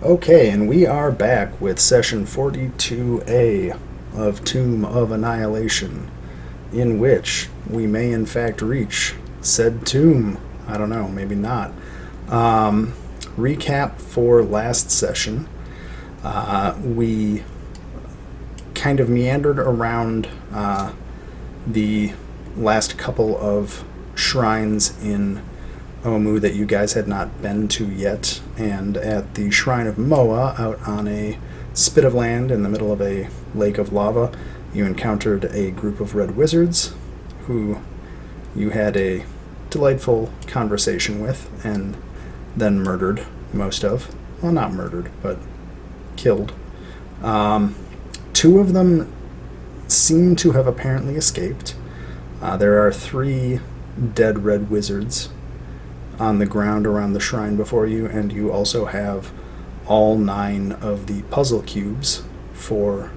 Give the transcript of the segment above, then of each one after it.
Okay, and we are back with session 42A of Tomb of Annihilation, in which we may in fact reach said tomb. I don't know, maybe not. Recap for last session. We kind of meandered around the last couple of shrines in Omu that you guys had not been to yet, and at the Shrine of Moa, out on a spit of land in the middle of a lake of lava, you encountered a group of red wizards who you had a delightful conversation with and then murdered most of. Well, not murdered, but killed. Two of them seem to have apparently escaped. There are 3 dead red wizards on the ground around the shrine before you, and you also have all 9 of the puzzle cubes for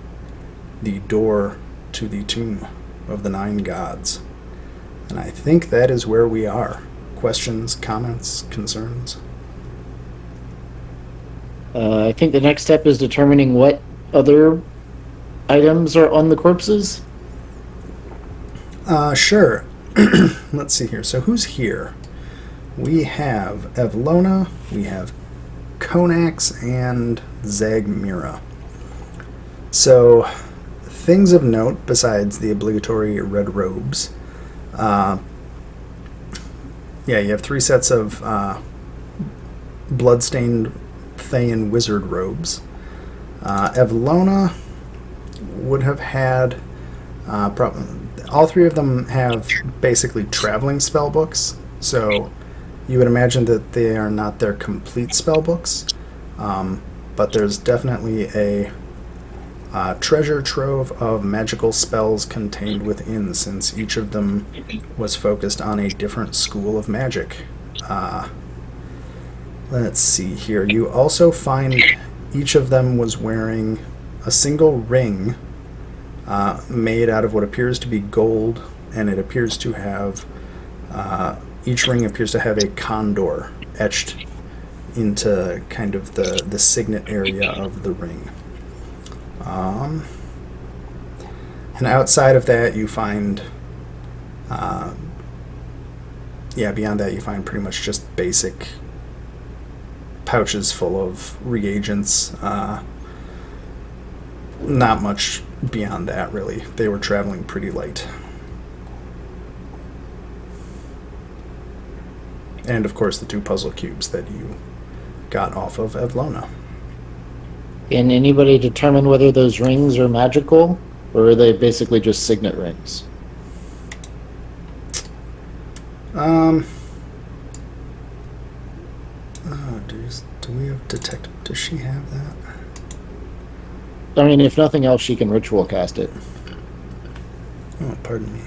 the door to the tomb of the 9 gods. And I think that is where we are. Questions, comments, concerns? I think the next step is determining what other items are on the corpses. Sure. Let's see here. So who's here? We have Evlona, we have Konax, and Zagmira. So, things of note besides the obligatory red robes. You have 3 sets of bloodstained Thayan wizard robes. Evlona would have had... all 3 of them have basically traveling spell books, so you would imagine that they are not their complete spell books, but there's definitely a treasure trove of magical spells contained within, since each of them was focused on a different school of magic. Let's see here. You also find each of them was wearing a single ring made out of what appears to be gold, and it appears to have... each ring appears to have a condor etched into kind of the signet area of the ring. And outside of that, you find... beyond that, you find pretty much just basic pouches full of reagents. Not much beyond that, really. They were traveling pretty light. And, of course, the 2 puzzle cubes that you got off of Evlona. Can anybody determine whether those rings are magical, or are they basically just signet rings? Do we have detect? Does she have that? I mean, if nothing else, she can ritual cast it. Oh, pardon me.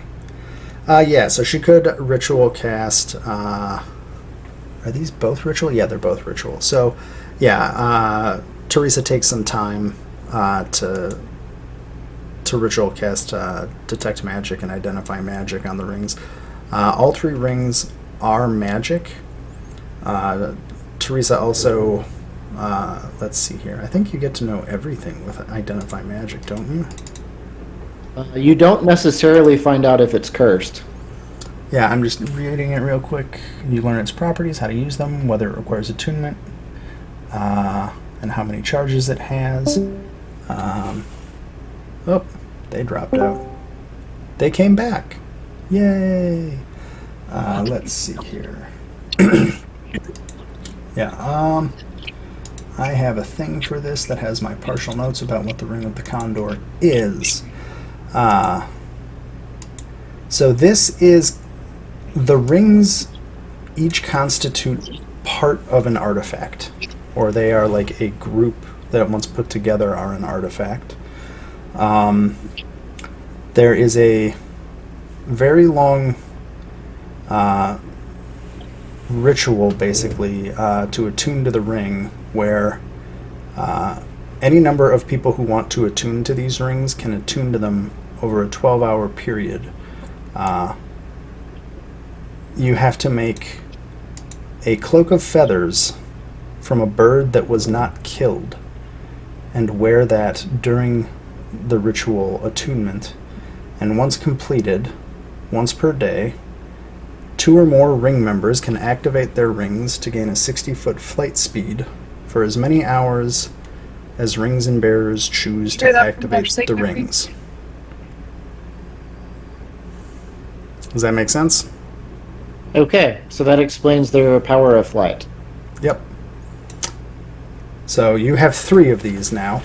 So she could ritual cast... are these both ritual? Yeah, they're both ritual. So, Teresa takes some time to ritual cast detect magic and identify magic on the rings. All 3 rings are magic. Teresa also, let's see here. I think you get to know everything with identify magic, don't you? You don't necessarily find out if it's cursed. Yeah, I'm just reading it real quick. You learn its properties, how to use them, whether it requires attunement, and how many charges it has. They dropped out. They came back. Yay! Let's see here. I have a thing for this that has my partial notes about what the Ring of the Condor is. So this is... The rings each constitute part of an artifact, or they are like a group that once put together are an artifact. There is a very long ritual, basically, to attune to the ring, where any number of people who want to attune to these rings can attune to them over a 12-hour period. You have to make a cloak of feathers from a bird that was not killed, and wear that during the ritual attunement, and once completed, once per day, 2 or more ring members can activate their rings to gain a 60-foot flight speed for as many hours as rings and bearers choose to activate the rings. Does that make sense? Okay, so that explains their power of flight. Yep. So you have 3 of these now.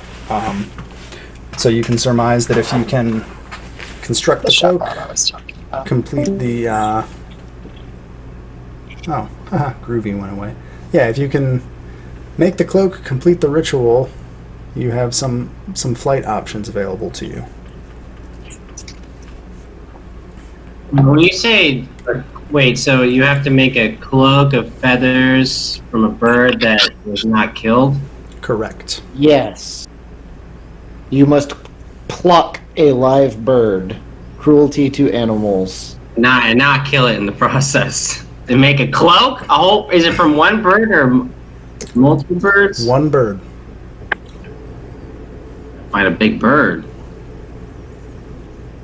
So you can surmise that if you can construct the cloak, complete the... Groovy went away. Yeah, if you can make the cloak, complete the ritual, you have some flight options available to you. When you say, wait, so you have to make a cloak of feathers from a bird that was not killed? Correct. Yes. You must pluck a live bird. Cruelty to animals. Not kill it in the process. To make a cloak? Is it from one bird or multiple birds? One bird. Find a big bird.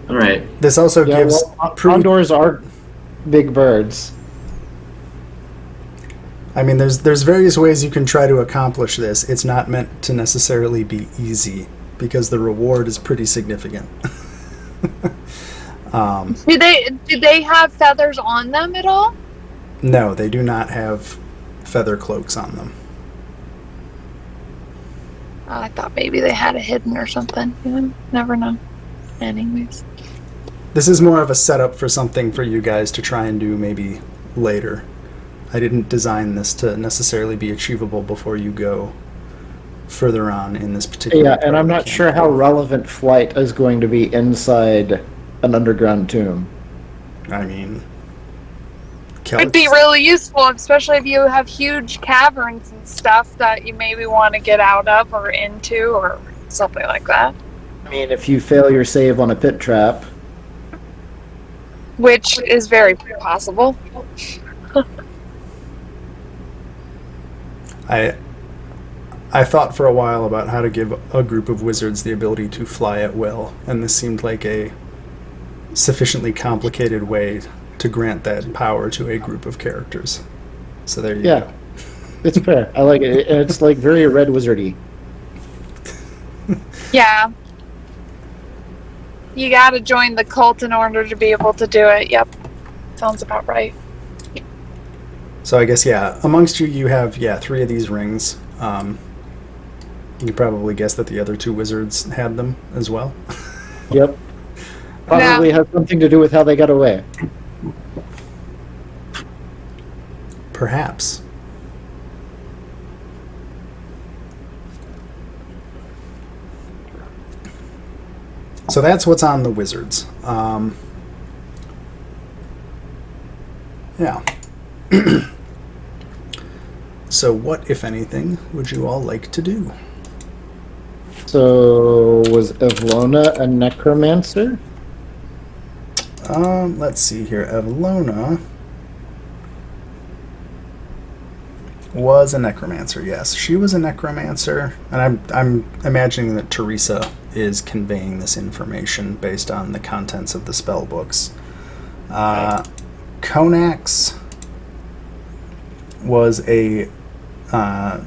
All right. This also gives... Condors are big birds. I mean, there's various ways you can try to accomplish this. It's not meant to necessarily be easy, because the reward is pretty significant. Do they have feathers on them at all? No, they do not have feather cloaks on them. I thought maybe they had it hidden or something. You never know. Anyways. This is more of a setup for something for you guys to try and do maybe later. I didn't design this to necessarily be achievable before you go further on in this particular... Yeah, and I'm not sure how relevant flight is going to be inside an underground tomb. I mean... It'd be really useful, especially if you have huge caverns and stuff that you maybe want to get out of or into or something like that. I mean, if you fail your save on a pit trap... Which is very possible. I thought for a while about how to give a group of wizards the ability to fly at will, and this seemed like a sufficiently complicated way to grant that power to a group of characters. So there you go. It's fair. I like it. It's like very red wizardy. Yeah. You gotta join the cult in order to be able to do it. Yep. Sounds about right. So I guess, amongst you have, 3 of these rings. You probably guessed that the other 2 wizards had them as well. Yep. Probably has something to do with how they got away. Perhaps. So that's what's on the wizards. Yeah. So what, if anything, would you all like to do? So, was Evlona a necromancer? Let's see here. Evlona was a necromancer, yes. She was a necromancer, and I'm imagining that Teresa is conveying this information based on the contents of the spell books. Konax was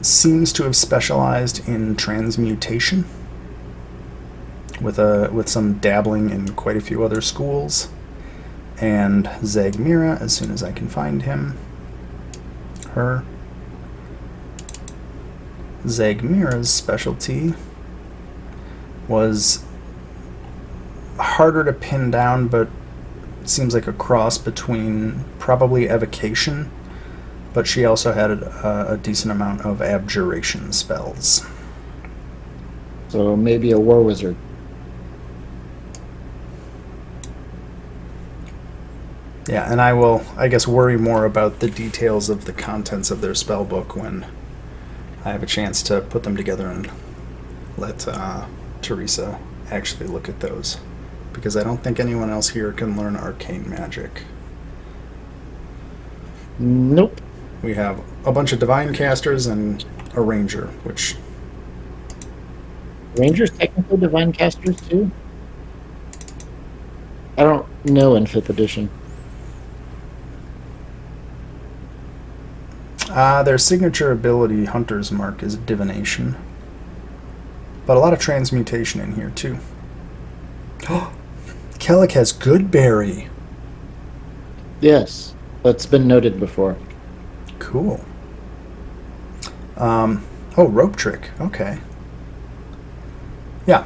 seems to have specialized in transmutation, with some dabbling in quite a few other schools. And Zagmira, as soon as I can find her. Zagmira's specialty was harder to pin down, but seems like a cross between probably evocation, but she also had a decent amount of abjuration spells. So maybe a war wizard. Yeah, and I will, I guess, worry more about the details of the contents of their spell book when I have a chance to put them together and let Teresa actually look at those. Because I don't think anyone else here can learn arcane magic. Nope. We have a bunch of divine casters and a ranger, which Rangers technically divine casters too? I don't know in 5th edition. their signature ability, Hunter's Mark, is divination. But a lot of transmutation in here too. Kellic has Goodberry. Yes, that's been noted before. Cool. Oh, rope trick. Okay. Yeah.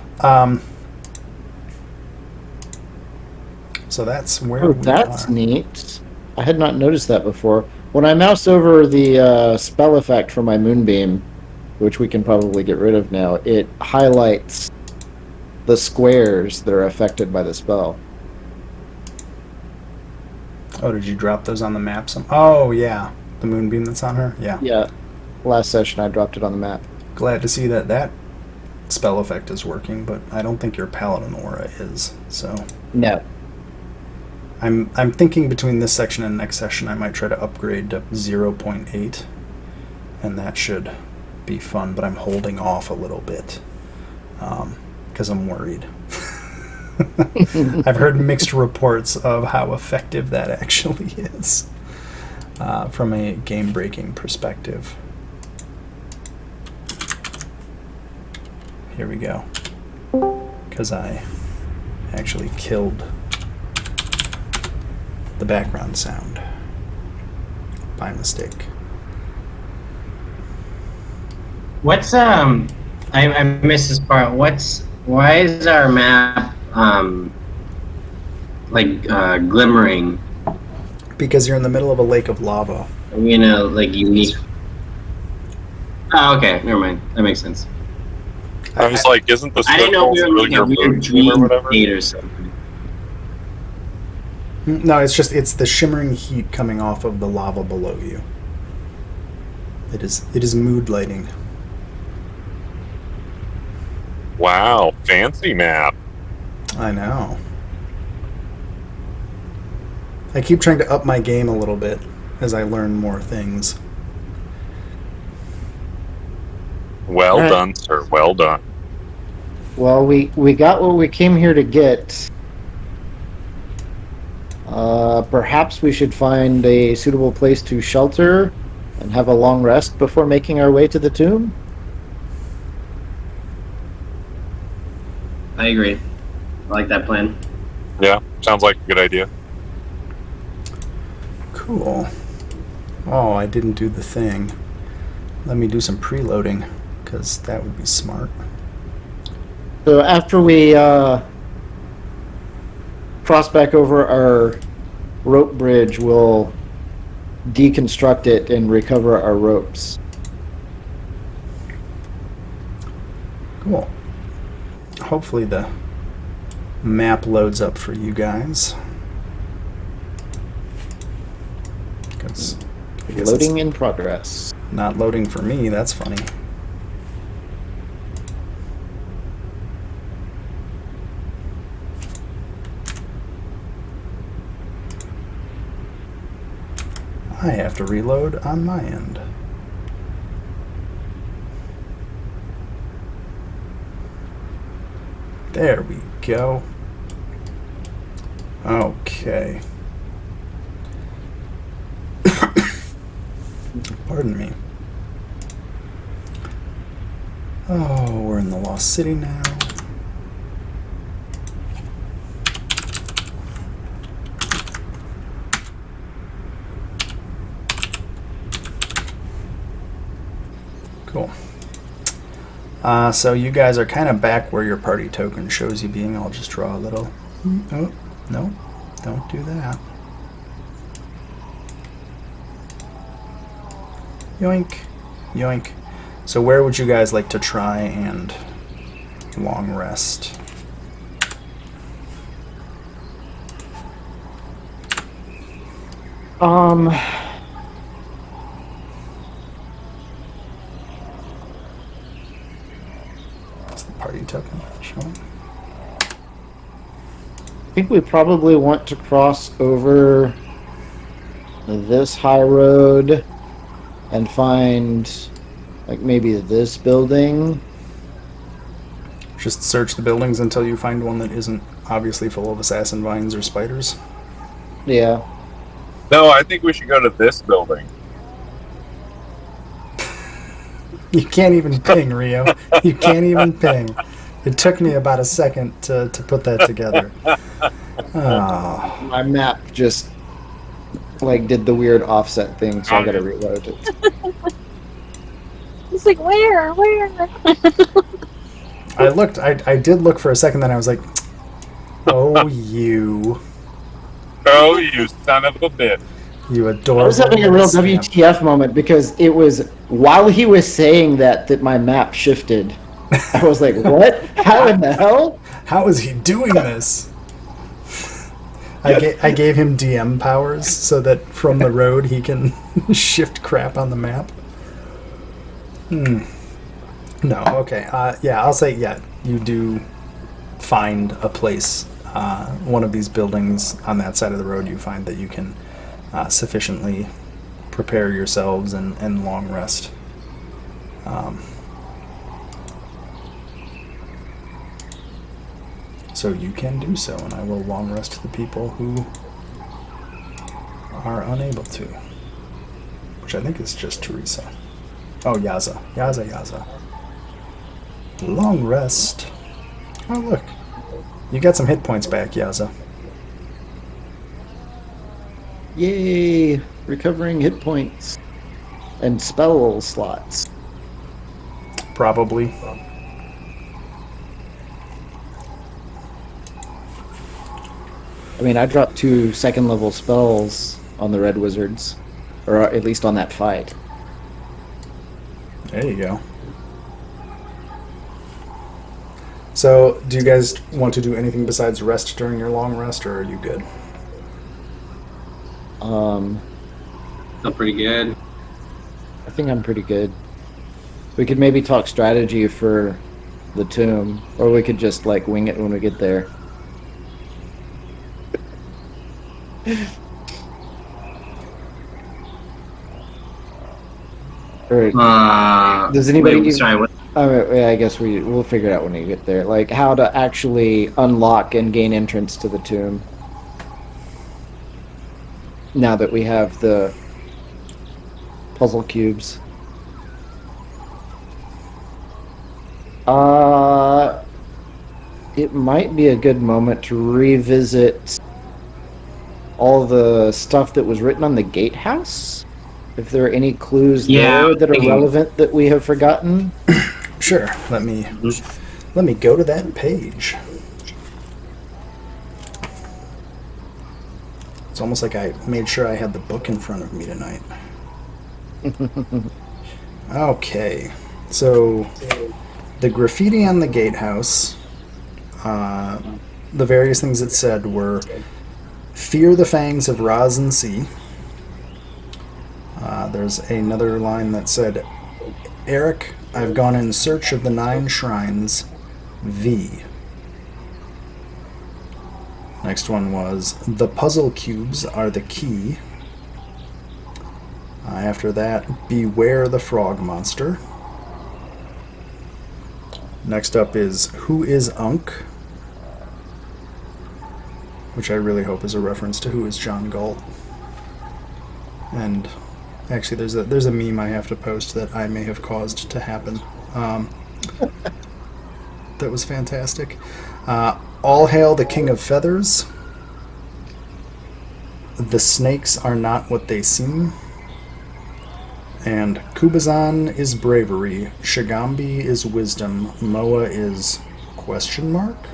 So that's where Oh, we that's are. neat. I had not noticed that before. When I mouse over the spell effect for my Moonbeam, which we can probably get rid of now, it highlights the squares that are affected by the spell. Oh, did you drop those on the map? Oh, yeah. The moonbeam that's on her? Yeah. Yeah, last session I dropped it on the map. Glad to see that that spell effect is working, but I don't think your Paladin aura is. So No. I'm thinking between this section and next session I might try to upgrade to 0.8, and that should be fun, but I'm holding off a little bit because I'm worried. I've heard mixed reports of how effective that actually is from a game-breaking perspective. Here we go. Because I actually killed the background sound by mistake. What's I missed this part. Why is our map glimmering? Because you're in the middle of a lake of lava. You know, like unique. Oh, okay, never mind. That makes sense. I was like, isn't the I didn't know we were circle in your a weird moon team or dream whatever? state or something. No, it's the shimmering heat coming off of the lava below you. It is mood lighting. Wow, fancy map. I know. I keep trying to up my game a little bit as I learn more things. Well All right. done, sir. Well done. Well, we got what we came here to get. Perhaps we should find a suitable place to shelter and have a long rest before making our way to the tomb. I agree. I like that plan. Yeah, sounds like a good idea. Cool. Oh, I didn't do the thing. Let me do some preloading, because that would be smart. So after we cross back over our rope bridge, we'll deconstruct it and recover our ropes. Cool. Hopefully the map loads up for you guys. 'Cause I guess Loading in progress. it's not loading for me, that's funny. I have to reload on my end. There we go. Okay. Pardon me. Oh, we're in the Lost City now. Cool. So you guys are kind of back where your party token shows you being. I'll just draw a little. Oh, no. Don't do that. Yoink. Yoink. So where would you guys like to try and long rest? What's the party token showing? I think we probably want to cross over this high road and find Like maybe this building. Just search the buildings until you find one that isn't obviously full of assassin vines or spiders. Yeah. No, I think we should go to this building. You can't even ping, Rio. You can't even ping. It took me about a second to put that together. Oh. My map just like did the weird offset thing, so I gotta reload it. It's like, where? I did look for a second, then I was like, oh, you Oh, you son of a bitch. adorable. I was having a real scamp. WTF moment because it was while he was saying that my map shifted. I was like, what? How in the hell? How is he doing this? I gave him DM powers so that from the road he can shift crap on the map. No, okay. Yeah, I'll say, yeah, you do find a place, one of these buildings on that side of the road, you find that you can sufficiently prepare yourselves and long rest. So you can do so, and I will long rest the people who are unable to. Which I think is just Teresa. Oh, Yaza. Yaza. Long rest. Oh, look. You got some hit points back, Yaza. Yay! Recovering hit points and spell slots. Probably. I mean, I dropped 2 second-level spells on the Red Wizards, or at least on that fight. There you go. So, do you guys want to do anything besides rest during your long rest, or are you good? Feel pretty good. I think I'm pretty good. We could maybe talk strategy for the tomb, or we could just like wing it when we get there. Alright. Does anybody give- Sorry, what? Yeah, I guess we'll figure it out when we get there. Like how to actually unlock and gain entrance to the tomb. Now that we have the puzzle cubes. It might be a good moment to revisit all the stuff that was written on the gatehouse. If there are any clues there that are relevant that we have forgotten. Sure. Let me go to that page. It's almost like I made sure I had the book in front of me tonight. Okay. So the graffiti on the gatehouse, the various things it said were "Fear the fangs of Raz and Sea." There's another line that said, "Eric, I've gone in search of the 9 shrines. V." Next one was, "The puzzle cubes are the key." After that, "Beware the frog monster." Next up is, "Who is Unk?" Which I really hope is a reference to Who is John Galt. And actually, there's a meme I have to post that I may have caused to happen. That was fantastic. "All hail the King of Feathers." "The snakes are not what they seem." And "Kubazan is bravery, Shigambi is wisdom, Moa is question mark?"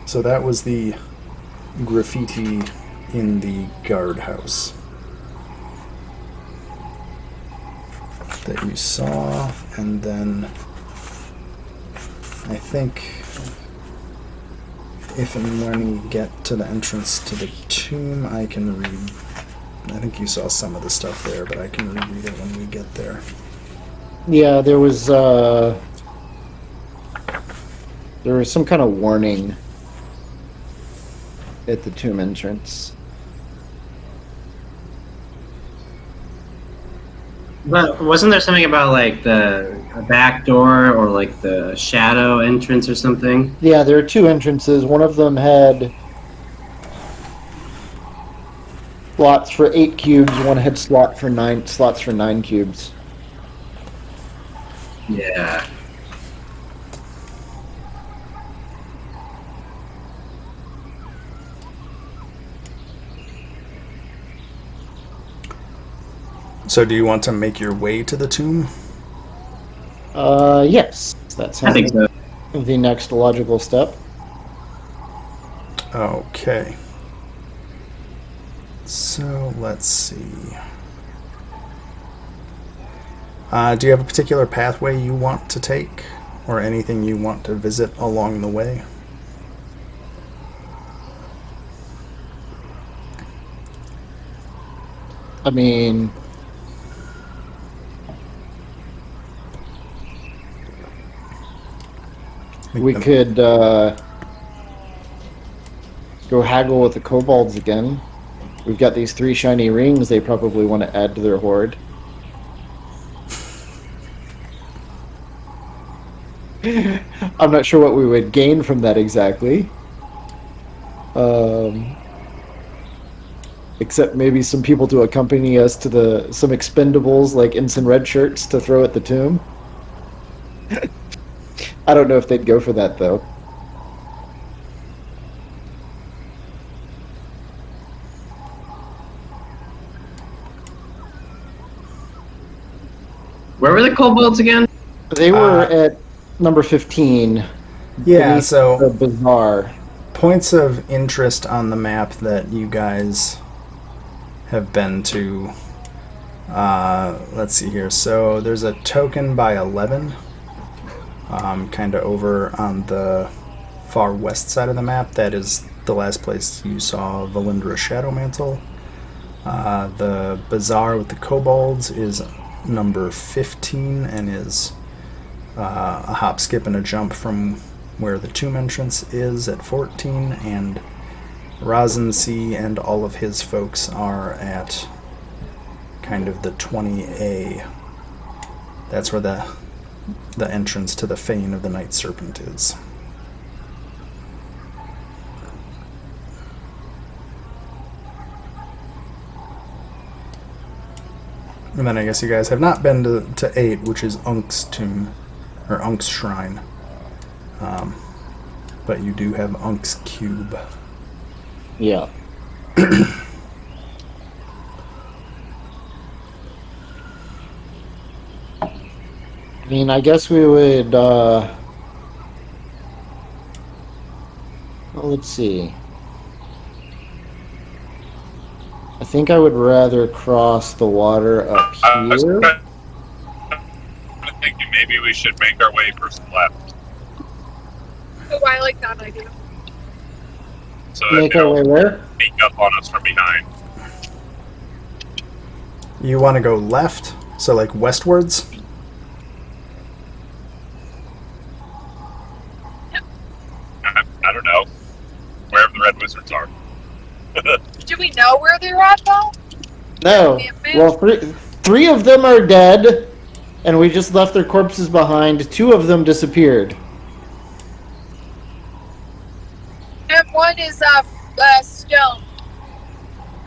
So that was the graffiti in the guardhouse that you saw, and then I think if and when we get to the entrance to the tomb, I can read. I think you saw some of the stuff there, but I can reread it when we get there. Yeah, there was some kind of warning at the tomb entrance. But wasn't there something about like the a back door or like the shadow entrance or something? Yeah, there are two entrances. One of them had slots for 8 cubes. One had slots for 9 cubes. Yeah. So, do you want to make your way to the tomb? Yes, that I sounds think so. like the next logical step. Okay. So, let's see. Do you have a particular pathway you want to take, or anything you want to visit along the way? I mean, we could go haggle with the kobolds again. We've got these 3 shiny rings they probably want to add to their hoard. I'm not sure what we would gain from that exactly. Except maybe some people to accompany us to some expendables like ensign red shirts to throw at the tomb. I don't know if they'd go for that though. Where were the kobolds again? They were at number 15. Yeah, beneath so the bazaar. points of interest on the map that you guys have been to. Let's see here. So there's a token by 11, kind of over on the far west side of the map. That is the last place you saw Valindra Shadowmantle. The bazaar with the kobolds is number 15 and is a hop, skip, and a jump from where the tomb entrance is at 14, and Razan C and all of his folks are at kind of the 20A. That's where the entrance to the Fane of the Night Serpent is. And then I guess you guys have not been to 8, which is Unk's tomb, or Unk's shrine. But you do have Unk's cube. Yeah. I mean, I guess we would, well, let's see. I think I would rather cross the water up I was here. kind of thinking maybe we should make our way first left. Oh, I like that idea. So that Make they our way don't where? sneak up on us from behind. You want to go left, so like westwards? I don't know. Wherever the red wizards are. Do we know where they're at though? No. Man. Well, three of them are dead, and we just left their corpses behind. 2 of them disappeared. And one is stone.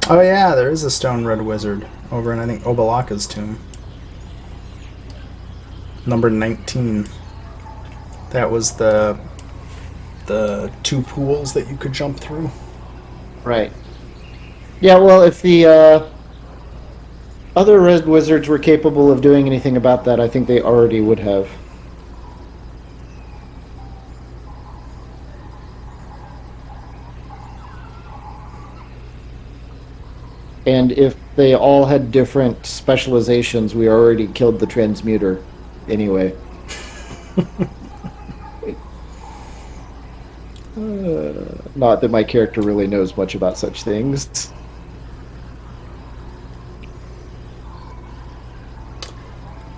Oh yeah, there is a stone red wizard over in, I think, Obalaka's tomb. Number 19. That was the 2 pools that you could jump through. Right. Yeah, well, if the other red wizards were capable of doing anything about that, I think they already would have. And if they all had different specializations, we already killed the transmuter anyway. Not that my character really knows much about such things.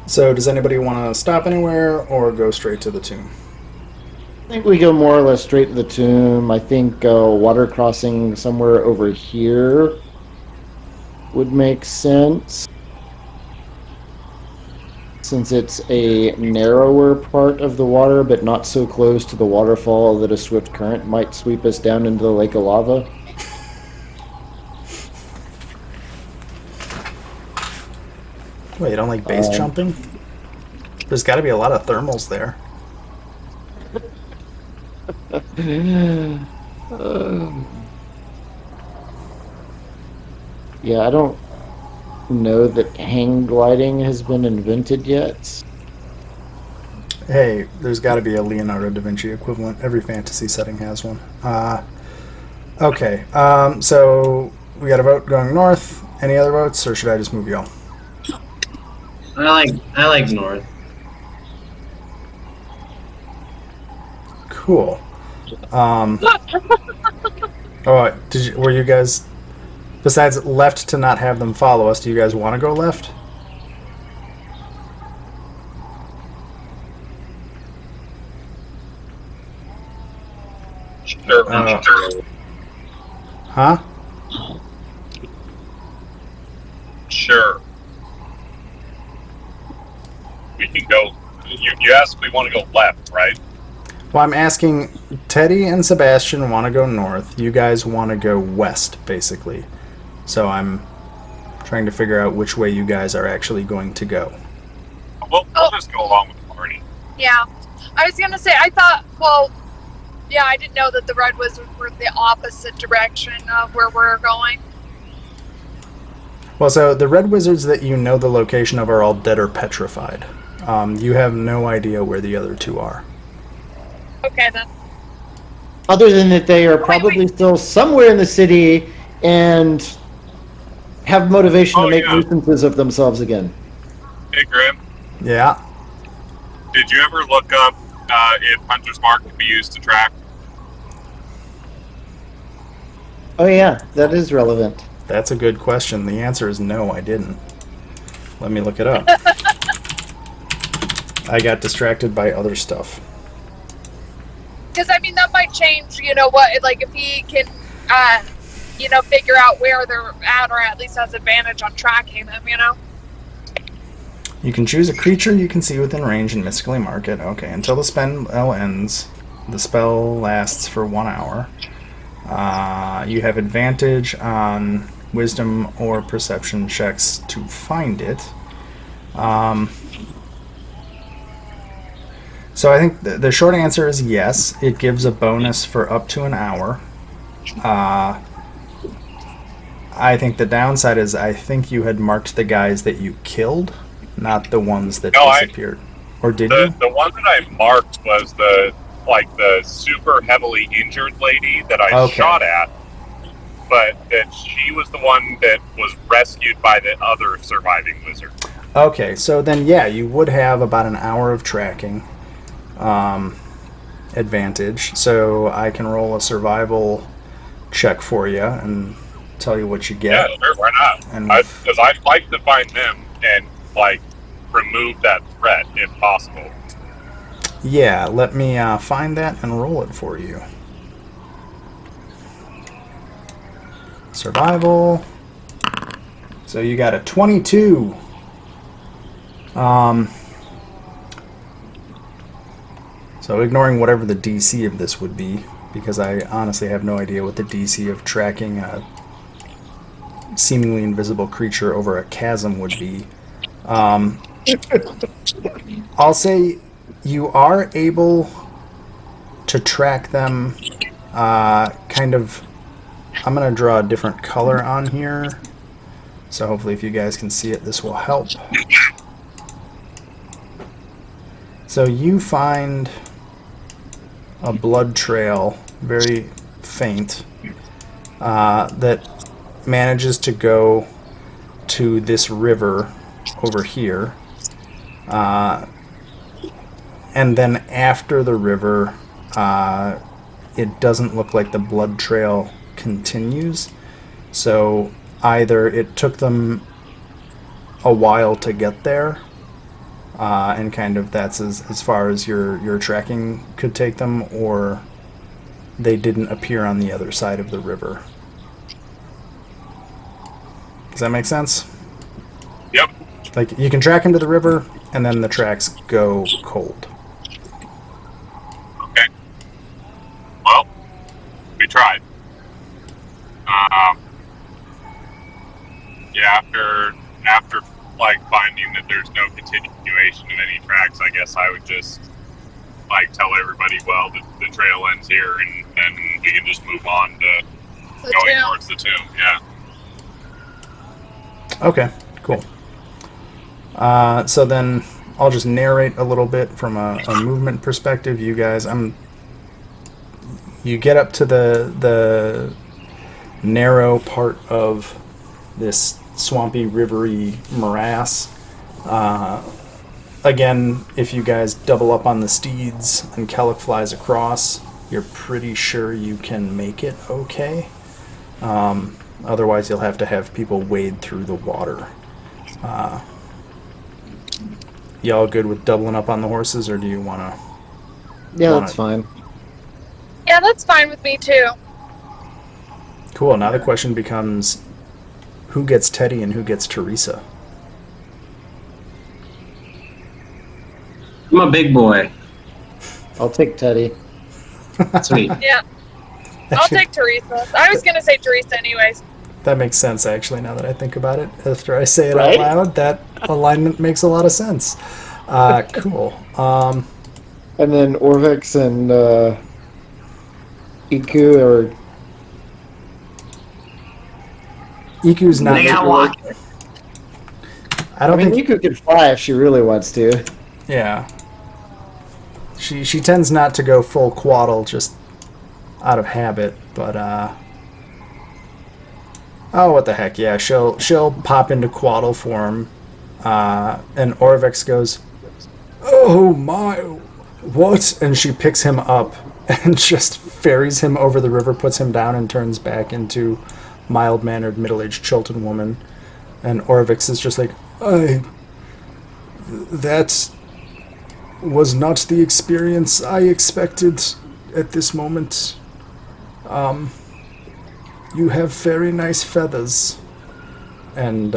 So does anybody want to stop anywhere or go straight to the tomb? I think we go more or less straight to the tomb. I think water crossing somewhere over here would make sense. since it's a narrower part of the water, but not so close to the waterfall that a swift current might sweep us down into the lake of lava. Wait, you don't like base jumping? There's got to be a lot of thermals there. Yeah, I don't know that hang gliding has been invented yet. Hey, there's got to be a Leonardo da Vinci equivalent. Every fantasy setting has one. Okay, so we got a vote going north. Any other votes, or should I just move y'all? I like north. Cool. Were you guys, besides left to not have them follow us, do you guys want to go left? Sure. Huh? Sure. We can go. You asked if we want to go left, right? Well, I'm asking, Teddy and Sebastian want to go north. You guys want to go west, basically. So I'm trying to figure out which way you guys are actually going to go. We'll just go along with the party. Yeah. I was going to say, I didn't know that the Red Wizards were the opposite direction of where we're going. Well, so the Red Wizards that you know the location of are all dead or petrified. You have no idea where the other two are. Okay, then. Other than that, they are probably still somewhere in the city and have motivation to make nuisances of themselves again. Hey, Grim. Yeah. Did you ever look up if Hunter's Mark can be used to track? Oh yeah, that is relevant. That's a good question. The answer is no, I didn't. Let me look it up. I got distracted by other stuff. Because, that might change, if he can, figure out where they're at, or at least has advantage on tracking them, You can choose a creature you can see within range and mystically mark it. Okay, until the spell ends, the spell lasts for 1 hour. You have advantage on wisdom or perception checks to find it. So I think the short answer is yes. It gives a bonus for up to an hour. I think the downside is I think you had marked the guys that you killed, not the ones that disappeared. Or did you? The one that I marked was the super heavily injured lady that I shot at, but that she was the one that was rescued by the other surviving wizard. Okay, so then yeah, you would have about an hour of tracking advantage. So I can roll a survival check for you and tell you what you get. Yeah, sure, why not? Because I'd like to find them and remove that threat if possible. Yeah, let me find that and roll it for you. Survival. So you got a 22. So ignoring whatever the DC of this would be, because I honestly have no idea what the DC of tracking a seemingly invisible creature over a chasm would be. I'll say you are able to track them kind of. I'm going to draw a different color on here, so hopefully if you guys can see it, this will help. So you find a blood trail, very faint, that manages to go to this river over here. And then after the river, it doesn't look like the blood trail continues. So either it took them a while to get there, and kind of that's as far as your tracking could take them, or they didn't appear on the other side of the river. Does that make sense? Yep. Like, you can track them to the river, and then the tracks go cold. Okay. Well, we tried. Yeah, after like finding that there's no continuation of any tracks, I guess I would just like tell everybody, well, the trail ends here, and then we can just move on to going towards the tomb. Yeah. Okay, cool. So then I'll just narrate a little bit from a movement perspective. You guys, you get up to the narrow part of this swampy, rivery morass. Again, if you guys double up on the steeds and Kellic flies across, you're pretty sure you can make it okay. Otherwise, you'll have to have people wade through the water. Y'all good with doubling up on the horses, or do you want to? Yeah, that's fine. Yeah, that's fine with me too. Cool. Now the question becomes, who gets Teddy and who gets Teresa? I'm a big boy. I'll take Teddy. Sweet. Yeah. I'll take Teresa. I was going to say Teresa anyways. That makes sense, actually, now that I think about it. After I say it Right? out loud, that alignment makes a lot of sense. Cool. And then Orvex and Iku or Iku's not... They gotta walk. I don't think... Iku could fly if she really wants to. Yeah. She tends not to go full quaddle, just out of habit, but oh, what the heck, yeah, she'll pop into quaddle form, and Orvex goes, "Oh my, what?" And she picks him up and just ferries him over the river, puts him down, and turns back into mild-mannered, middle-aged Chilton woman. And Orvex is just like, that was not the experience I expected at this moment. You have very nice feathers. And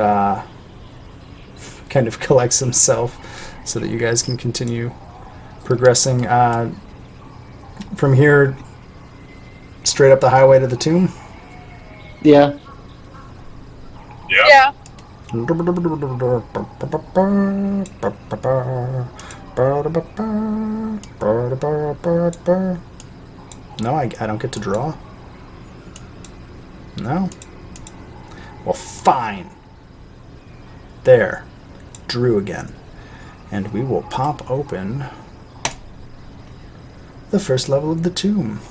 kind of collects himself so that you guys can continue progressing. From here, straight up the highway to the tomb? Yeah. Yeah. No, I don't get to draw? No? Well, fine. There. Drew again. And we will pop open the first level of the tomb.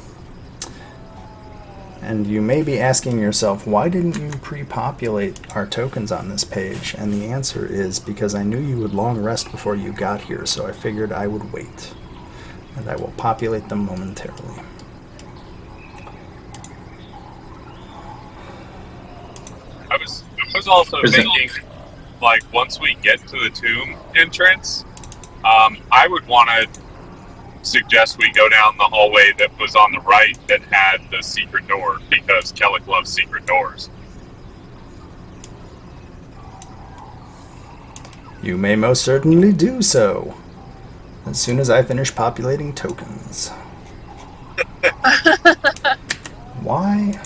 And you may be asking yourself, why didn't you pre-populate our tokens on this page? And the answer is because I knew you would long rest before you got here, so I figured I would wait. And I will populate them momentarily. I was also thinking, like, once we get to the tomb entrance, I would want to suggest we go down the hallway that was on the right that had the secret door, because Kellic loves secret doors. You may most certainly do so, as soon as I finish populating tokens. Why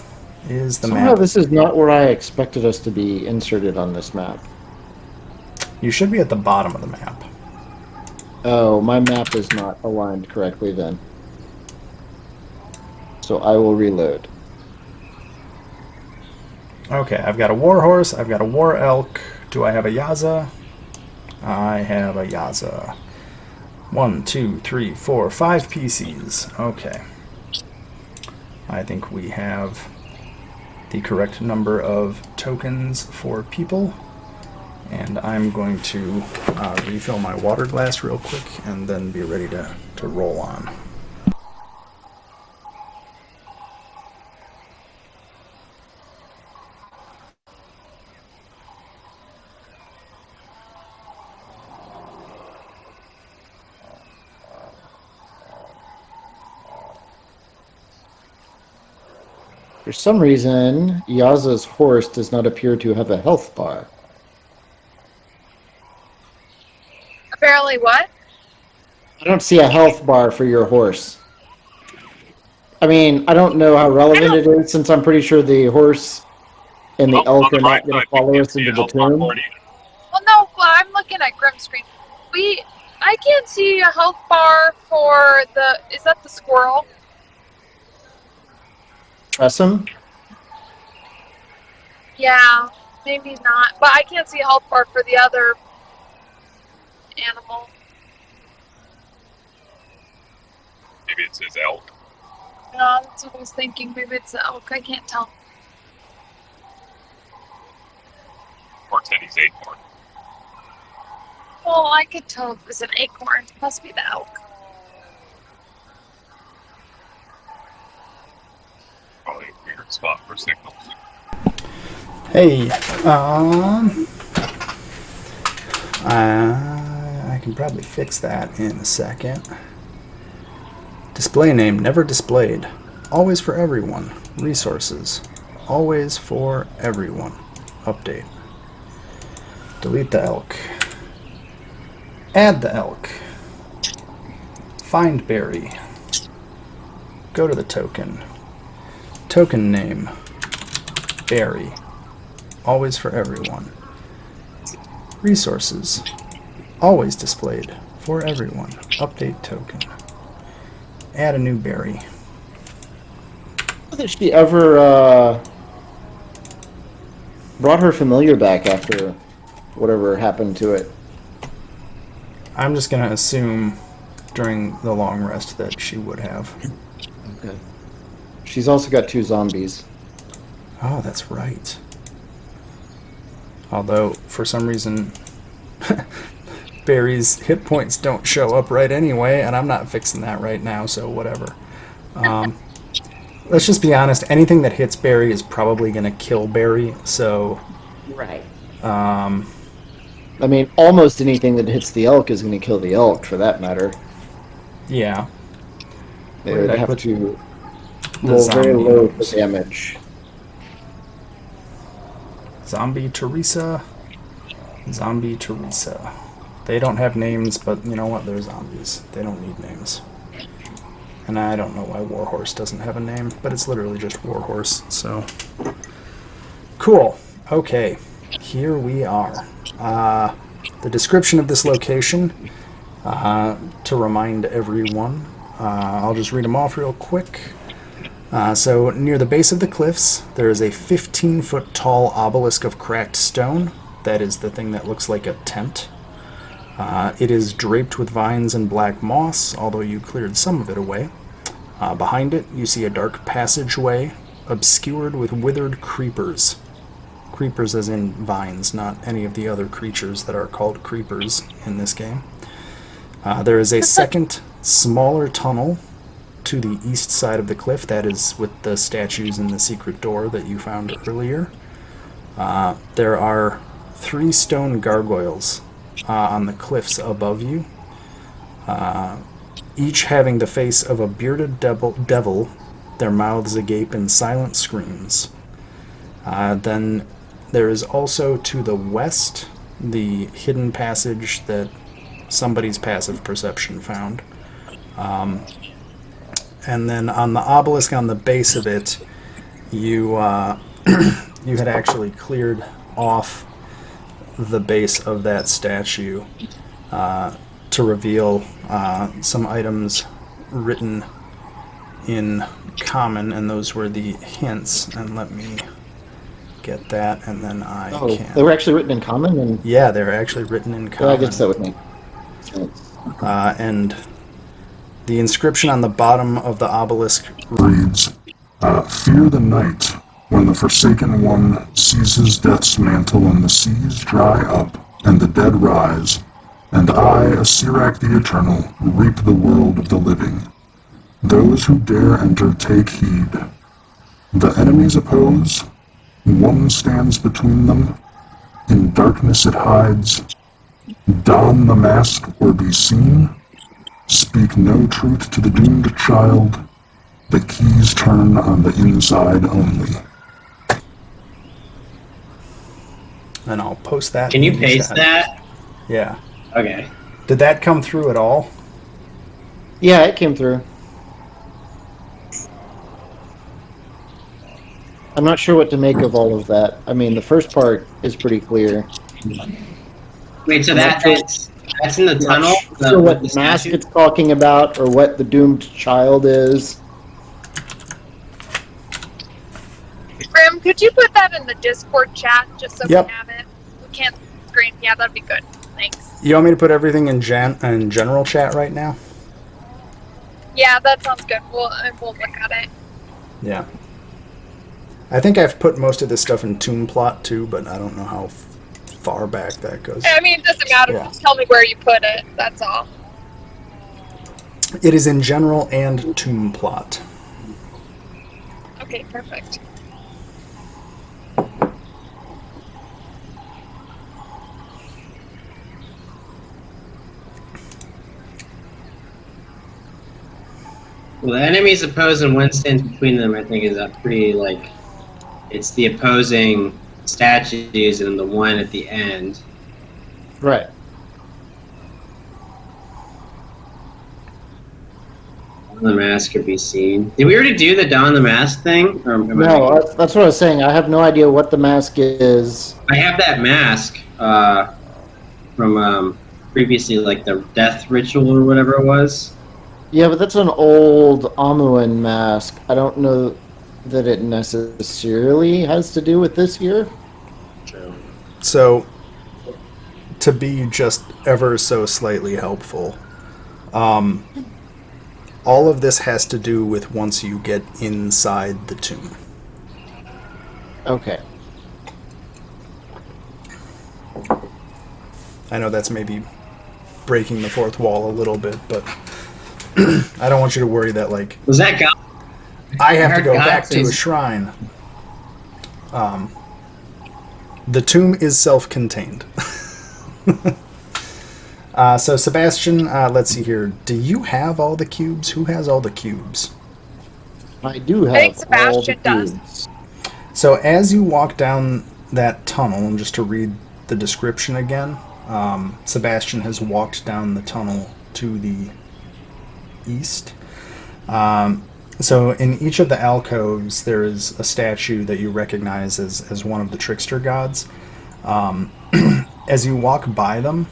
is the Somehow map... this is not where I expected us to be inserted on this map. You should be at the bottom of the map. Oh, my map is not aligned correctly then. So I will reload. Okay, I've got a war horse, I've got a war elk. Do I have a Yaza? I have a Yaza. 1, 2, 3, 4, 5 PCs. Okay. I think we have the correct number of tokens for people. And I'm going to refill my water glass real quick and then be ready to roll on. For some reason, Yaza's horse does not appear to have a health bar. Apparently, what? I don't see a health bar for your horse. I mean, I don't know how relevant it is, since I'm pretty sure the horse and the Well, on elk the are bright not going side, to we follow can't us see into a the health bar for tomb. it either. Well, no, well, I'm looking at Grim Screen. I can't see a health bar for the. Is that the squirrel? Tressum? Yeah, maybe not. But I can't see a health bar for the other animal. Maybe it's his elk. No, that's what I was thinking. Maybe it's the elk. I can't tell. Or Teddy's acorn. Well, I could tell if it was an acorn. It must be the elk. Probably a weird spot for signals. Hey, I can probably fix that in a second. Display name never displayed. Always for everyone. Resources. Always for everyone. Update. Delete the elk. Add the elk. Find berry. Go to the token. Token name. Berry. Always for everyone. Resources. Always displayed for everyone. Update token. Add a new berry. Did she ever brought her familiar back after whatever happened to it? I'm just going to assume during the long rest that she would have. Okay. She's also got 2 zombies. Oh, that's right. Although, for some reason, Barry's hit points don't show up right anyway, and I'm not fixing that right now, so whatever. Let's just be honest, anything that hits Barry is probably going to kill Barry, so... Right. I mean, almost anything that hits the elk is going to kill the elk, for that matter. Yeah. They Where would did I have put to the roll very zombie low for moves? damage. Zombie Teresa. Zombie Teresa. They don't have names, but you know what? They're zombies. They don't need names. And I don't know why Warhorse doesn't have a name, but it's literally just Warhorse, so... Cool. Okay. Here we are. The description of this location, to remind everyone, I'll just read them off real quick. So, near the base of the cliffs, there is a 15-foot tall obelisk of cracked stone. That is the thing that looks like a tent. It is draped with vines and black moss, although you cleared some of it away. Behind it, you see a dark passageway, obscured with withered creepers. Creepers as in vines, not any of the other creatures that are called creepers in this game. There is a second, smaller tunnel to the east side of the cliff, that is with the statues and the secret door that you found earlier. There are 3 stone gargoyles on the cliffs above you, each having the face of a bearded devil, their mouths agape in silent screams. Then there is also to the west the hidden passage that somebody's passive perception found. And then on the obelisk on the base of it, you you had actually cleared off the base of that statue to reveal some items written in common, and those were the hints. And let me get that, and then I can. They were actually written in common? And Yeah, they're actually written in yeah, common. I guess that would make sense. And the inscription on the bottom of the obelisk reads, Fear the night, when the Forsaken One seizes death's mantle and the seas dry up and the dead rise, and I, Asirak the Eternal, reap the world of the living. Those who dare enter take heed. The enemies oppose, one stands between them, in darkness it hides. Don the mask or be seen. Speak no truth to the doomed child. The keys turn on the inside only. and I'll post that. Can you in the paste chat. that? Yeah. Okay. Did that come through at all? Yeah, it came through. I'm not sure what to make of all of that. I mean, the first part is pretty clear. Wait, so I'm not sure, that's in the not tunnel? sure With the what mask statue? it's talking about or what the doomed child is. Grim, could you put that in the Discord chat just so Yep. we have it? We can't screen. Yeah, that'd be good. Thanks. You want me to put everything in general chat right now? Yeah, that sounds good. We'll look at it. Yeah. I think I've put most of this stuff in Tomb Plot too, but I don't know how far back that goes. I mean, it doesn't matter. Yeah. Just tell me where you put it. That's all. It is in general and Tomb Plot. Okay, perfect. Well, the enemies opposed and one stands between them, I think, is a pretty, like, it's the opposing statues and the one at the end. Right. Dawn the Mask could be seen. Did we already do the Dawn the Mask thing? Or am No, that's what I was saying. I have no idea what the mask is. I have that mask from previously, like the death ritual or whatever it was. Yeah, but that's an old Amuan mask. I don't know that it necessarily has to do with this here. True. So, to be just ever so slightly helpful, all of this has to do with once you get inside the tomb. Okay. I know that's maybe breaking the fourth wall a little bit, but I don't want you to worry that, like, Was that God? I have to go God back to a says- shrine. The tomb is self-contained. So, Sebastian, let's see here. Do you have all the cubes? Who has all the cubes? I do have I think all the Sebastian does. cubes. So, as you walk down that tunnel, and just to read the description again, Sebastian has walked down the tunnel to the east. So in each of the alcoves, there is a statue that you recognize as one of the trickster gods. As you walk by them,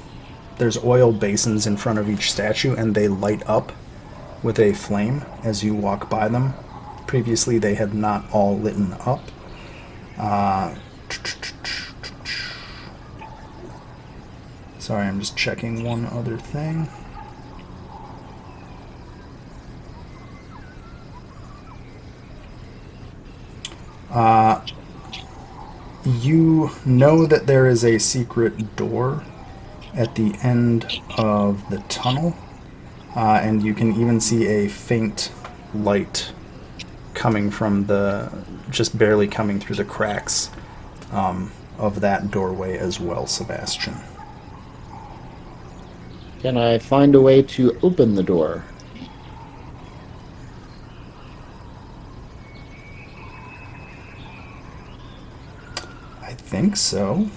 there's oil basins in front of each statue, and they light up with a flame as you walk by them. Previously, they had not all lit up. Sorry, I'm just checking one other thing. You know that there is a secret door at the end of the tunnel, and you can even see a faint light coming from just barely coming through the cracks of that doorway as well, Sebastian. Can I find a way to open the door? I think so.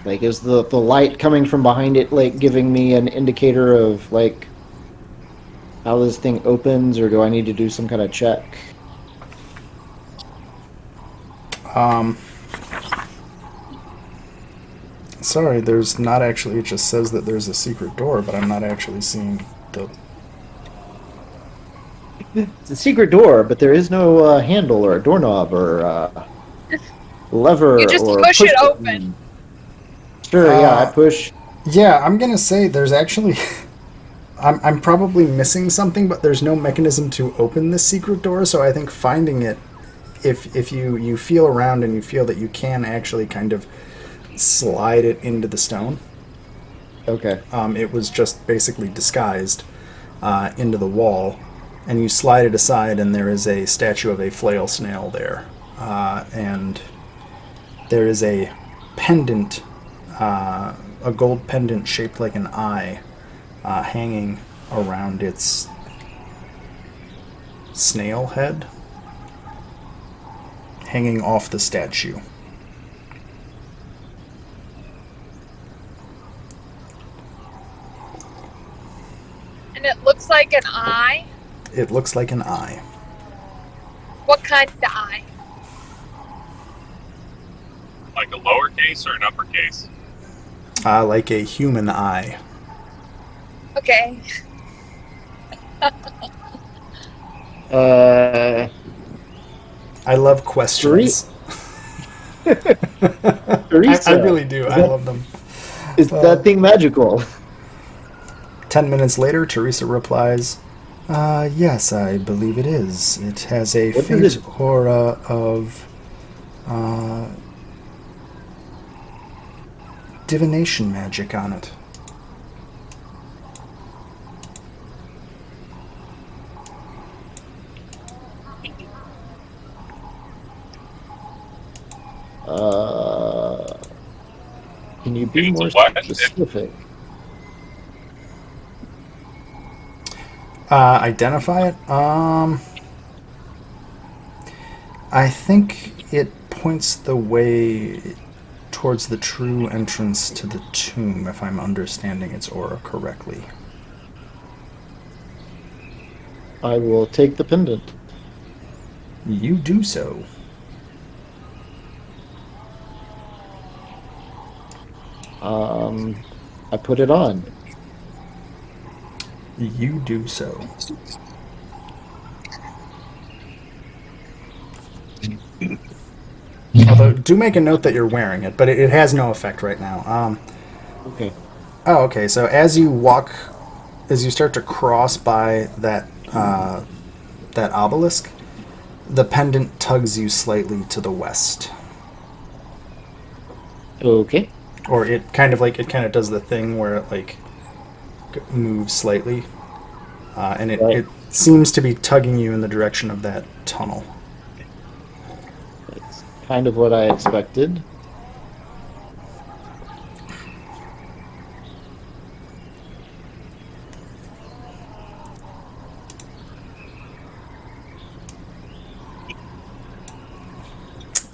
Like, is the light coming from behind it, like, giving me an indicator of, like, how this thing opens, or do I need to do some kind of check? Sorry, there's not actually, it just says that there's a secret door, but I'm not actually seeing the... It's a secret door, but there is no handle or a doorknob or lever. You just or push it button. open. Sure, yeah, I push. Yeah, I'm gonna say there's actually... I'm probably missing something, but there's no mechanism to open this secret door, so I think finding it, if you feel around and you feel that you can actually kind of slide it into the stone. Okay. It was just basically disguised into the wall, and you slide it aside, and there is a statue of a flail snail there, and there is a pendant, a gold pendant shaped like an eye, hanging around its snail head, hanging off the statue. And it looks like an eye? It looks like an eye. What kind of eye? Like a lowercase or an uppercase? Like a human eye. Okay. I love questions. Teresa, I really do. I love them. is that thing magical? 10 minutes later, Teresa replies, yes, I believe it is. It has a What faint is it? aura of divination magic on it. Can you be It's more what? specific? Identify it? I think it points the way towards the true entrance to the tomb, if I'm understanding its aura correctly. I will take the pendant. You do so. I put it on. You do so. Although, do make a note that you're wearing it, but it has no effect right now. Okay. Oh, okay. So as you walk, as you start to cross by that that obelisk, the pendant tugs you slightly to the west, Okay. or it kind of does the thing where it like moves slightly, and Right. it seems to be tugging you in the direction of that tunnel. That's kind of what I expected.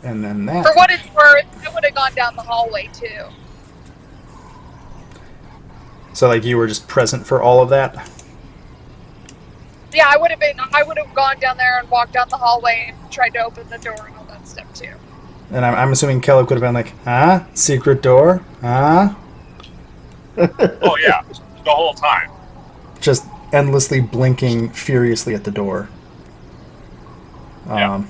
And then that. For what it's worth, I would have gone down the hallway too. So like you were just present for all of that. Yeah, I would have gone down there and walked down the hallway and tried to open the door and all that stuff too. And I'm assuming Kello could have been like, huh? Secret door? Huh? Oh yeah, the whole time. Just endlessly blinking furiously at the door. Yeah.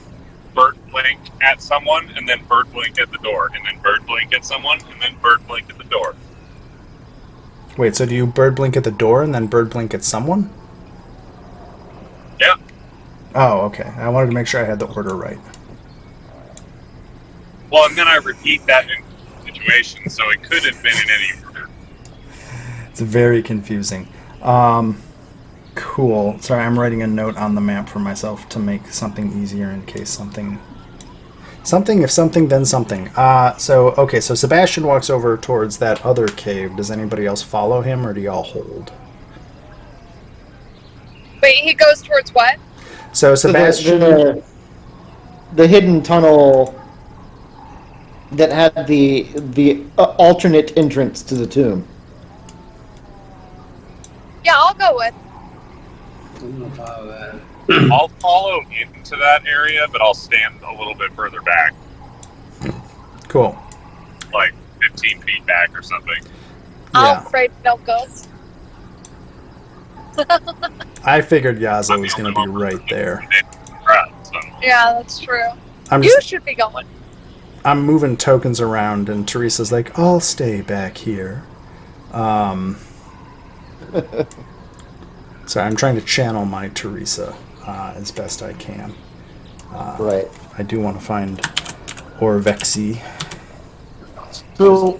Bird blink at someone, and then bird blink at the door, and then bird blink at someone, and then bird blink at the door. Wait, so do you bird blink at the door and then bird blink at someone? Yeah. Oh, okay. I wanted to make sure I had the order right. Well, and then I repeat that in situation, so it could have been in any order. It's very confusing. Cool. Sorry, I'm writing a note on the map for myself to make something easier in case something, if something, then something. So Sebastian walks over towards that other cave. Does anybody else follow him, or do y'all hold? Wait, he goes towards what? So Sebastian... the hidden tunnel that had the alternate entrance to the tomb. Yeah, I'll go with. I don't know if I'll, I'll follow into that area, but I'll stand a little bit further back, Cool. like 15 feet back or something. I'm Yeah. afraid no ghost. I figured Yazo was going to be right there. Yeah, that's true. I'm You just, should be going. I'm moving tokens around, and Teresa's like, I'll stay back here. So I'm trying to channel my Teresa as best I can. Right. I do want to find Orvexi. So,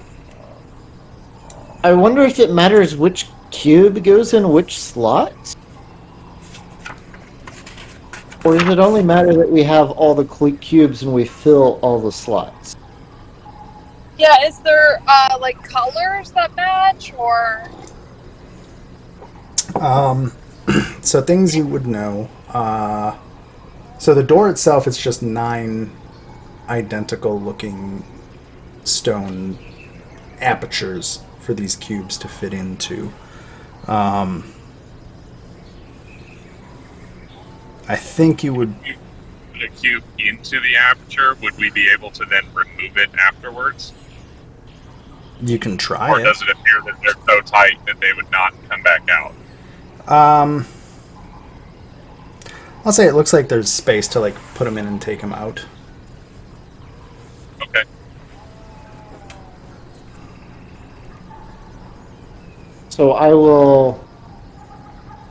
I wonder if it matters which cube goes in which slot? Or does it only matter that we have all the cubes and we fill all the slots? Yeah, is there like colors that match or? So things you would know. So the door itself is just 9 identical looking stone apertures for these cubes to fit into. I think you would. Put a cube into the aperture. Would we be able to then remove it afterwards? You can try Or it. does it appear that they're so tight that they would not come back out? I'll say it looks like there's space to like put them in and take them out. Okay. So I will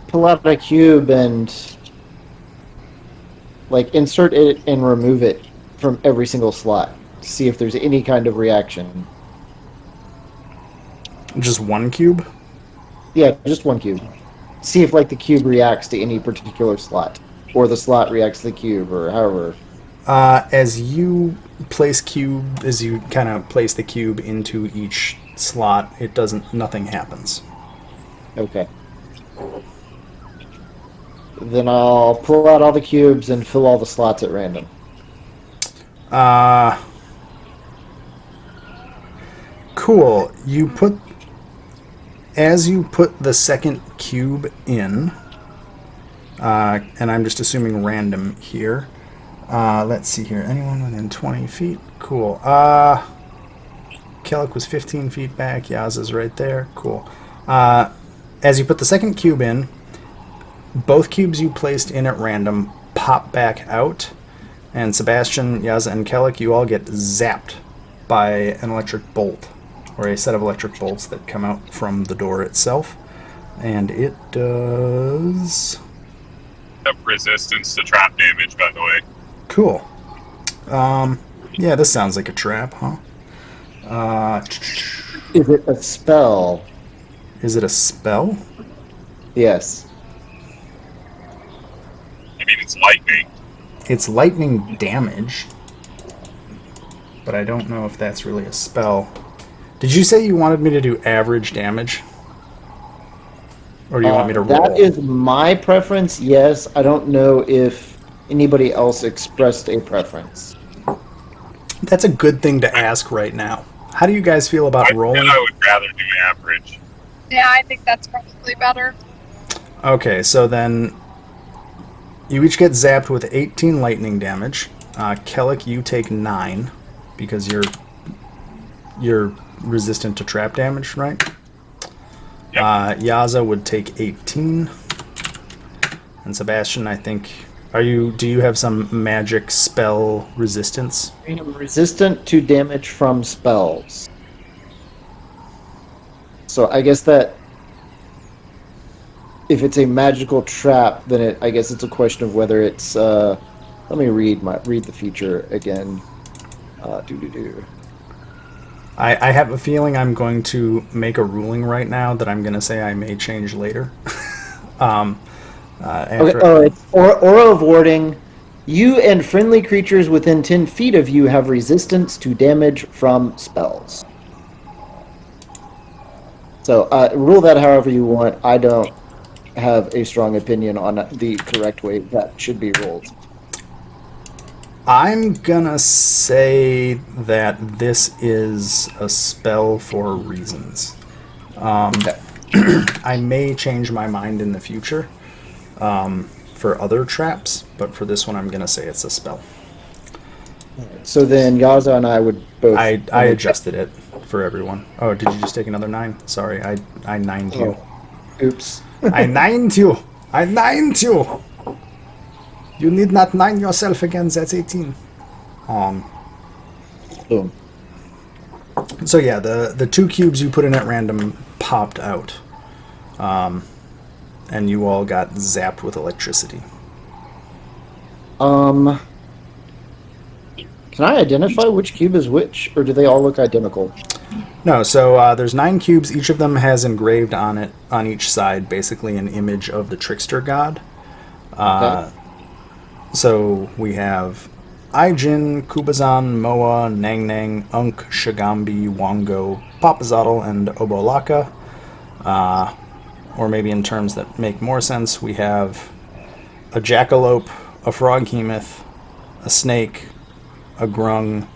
pull out a cube and like insert it and remove it from every single slot to see if there's any kind of reaction. Just one cube? Yeah, just one cube. See if like the cube reacts to any particular slot, or the slot reacts to the cube, or however. As you kind of place the cube into each slot, nothing happens. Okay. Then I'll pull out all the cubes and fill all the slots at random. Cool. As you put the second cube in, and I'm just assuming random here. Let's see here. Anyone within 20 feet? Cool. Kellic was 15 feet back. Yaza's right there. Cool. As you put the second cube in, both cubes you placed in at random pop back out, and Sebastian, Yaza, and Kellic, you all get zapped by an electric bolt, or a set of electric bolts that come out from the door itself. And it does... Have resistance to trap damage, by the way. Cool. Yeah, this sounds like a trap, huh? Is it a spell? Is it a spell? Yes. I mean, it's lightning. It's lightning damage, but I don't know if that's really a spell. Did you say you wanted me to do average damage? Or do you want me to roll? That is my preference, yes. I don't know if anybody else expressed a preference. That's a good thing to ask right now. How do you guys feel about rolling? I would rather do average. Yeah, I think that's probably better. Okay, so then you each get zapped with 18 lightning damage. Kellic, you take 9 because you're resistant to trap damage, right? Yep. Yaza would take 18, and Sebastian, I think, do you have some magic spell resistance? I am resistant to damage from spells. So I guess that if it's a magical trap, then I guess it's a question of whether it's. Let me read the feature again. I have a feeling I'm going to make a ruling right now that I'm going to say I may change later. Okay, Aura of Warding. You and friendly creatures within 10 feet of you have resistance to damage from spells. So rule that however you want. I don't have a strong opinion on the correct way that should be ruled. I'm gonna say that this is a spell for reasons. I may change my mind in the future for other traps, but for this one I'm gonna say it's a spell. So then Yaza and I would both... I adjusted it for everyone. Oh, did you just take another 9? Sorry, I 9'd you. Oops. I 9'd you! I 9'd you! You need not 9 yourself again, that's 18. Boom. So yeah, the 2 cubes you put in at random popped out. And you all got zapped with electricity. Can I identify which cube is which, or do they all look identical? No, so there's 9 cubes. Each of them has engraved on it, on each side, basically an image of the trickster god. Okay. So we have Aijin, Kubazan, Moa, Nang Nang, Unk, Shagambi, Wongo, Papazotl, and Obolaka. Or maybe in terms that make more sense, we have a jackalope, a froghemoth, a snake, a grung,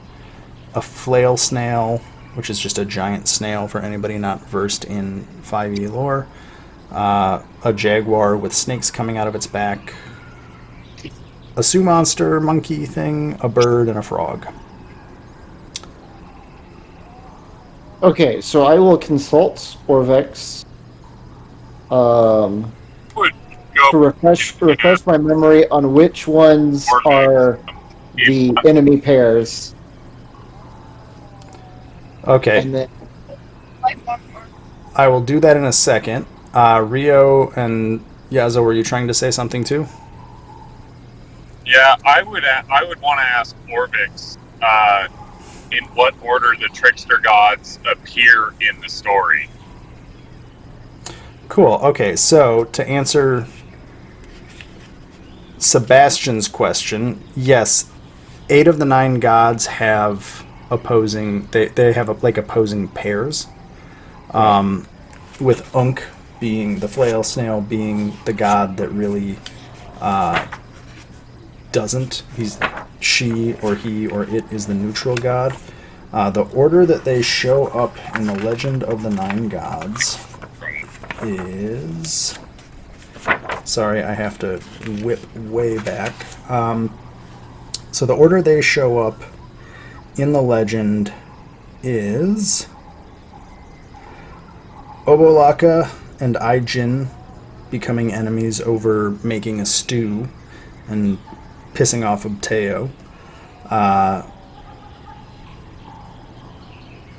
a flail snail, which is just a giant snail for anybody not versed in 5e lore, a jaguar with snakes coming out of its back, a Sioux monster monkey thing, a bird, and a frog. Okay, so I will consult Orvex Would go to refresh my memory on which ones are the enemy pairs. Okay. And then I will do that in a second. Rio and Yazo, were you trying to say something too? Yeah, I would want to ask Orvix in what order the trickster gods appear in the story. Cool. Okay, so to answer Sebastian's question, yes, 8 of the 9 gods have opposing. They have like opposing pairs. With Unk being the flail snail being the god that really doesn't. She or he or it is the neutral god. The order that they show up in the Legend of the 9 Gods is... Sorry, I have to whip way back. So the order they show up in the legend is Obolaka and Aijin becoming enemies over making a stew and pissing off Ubteo.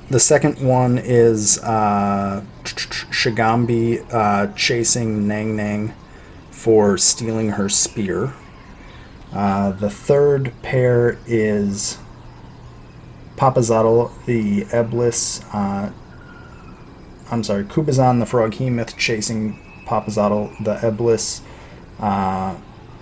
The second one is Shigambi chasing Nang Nang for stealing her spear. The third pair is Papazotl, the Eblis, Kubazan the Froghemoth chasing Papazotl, the Eblis,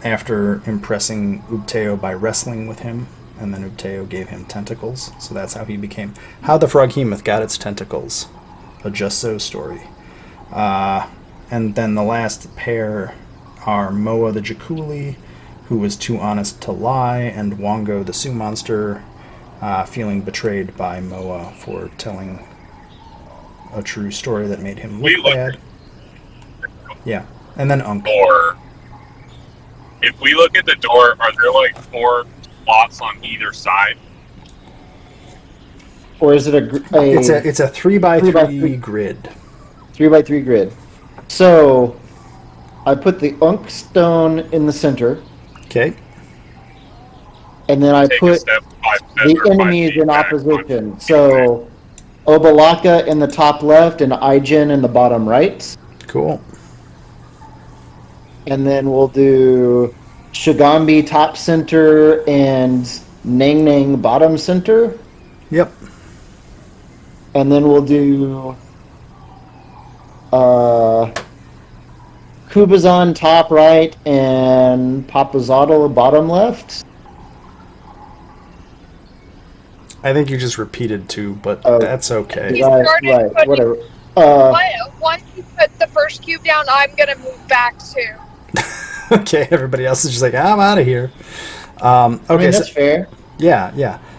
after impressing Ubteo by wrestling with him, and then Ubteo gave him tentacles, so that's how he became... How the Froghemoth got its tentacles. A Just So story. And then the last pair are Moa the Jakuli, who was too honest to lie, and Wongo the Sioux monster, feeling betrayed by Moa for telling a true story that made him look bad. Yeah, and then Unk. Or if we look at the door, are there like 4 slots on either side? or is it It's a 3x3 grid. 3x3 grid? So I put the Unk stone in the center, Okay. and then I Take a put step, 5 steps the or 5 enemies feet in back, opposition. 5 feet So Obalaka in the top left and Aijin in the bottom right. Cool. And then we'll do Shigambi top center and Nang Nang bottom center. Yep. And then we'll do Kubazan top right and Papazotl bottom left. I think you just repeated 2, but Oh. that's okay. He's started Right, putting- whatever. Once you put the first cube down, I'm gonna move back too. Okay, everybody else is just like, I'm out of here. Okay, I mean, that's fair. yeah.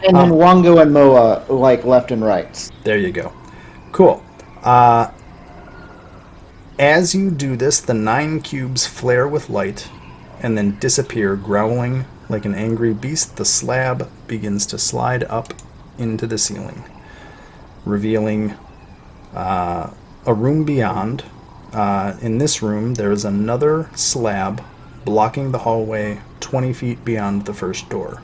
And then Wongo and Moa, like left and right. There you go. Cool. As you do this, the 9 cubes flare with light and then disappear, growling like an angry beast. The slab begins to slide up into the ceiling, revealing a room beyond. In this room, there is another slab blocking the hallway 20 feet beyond the first door.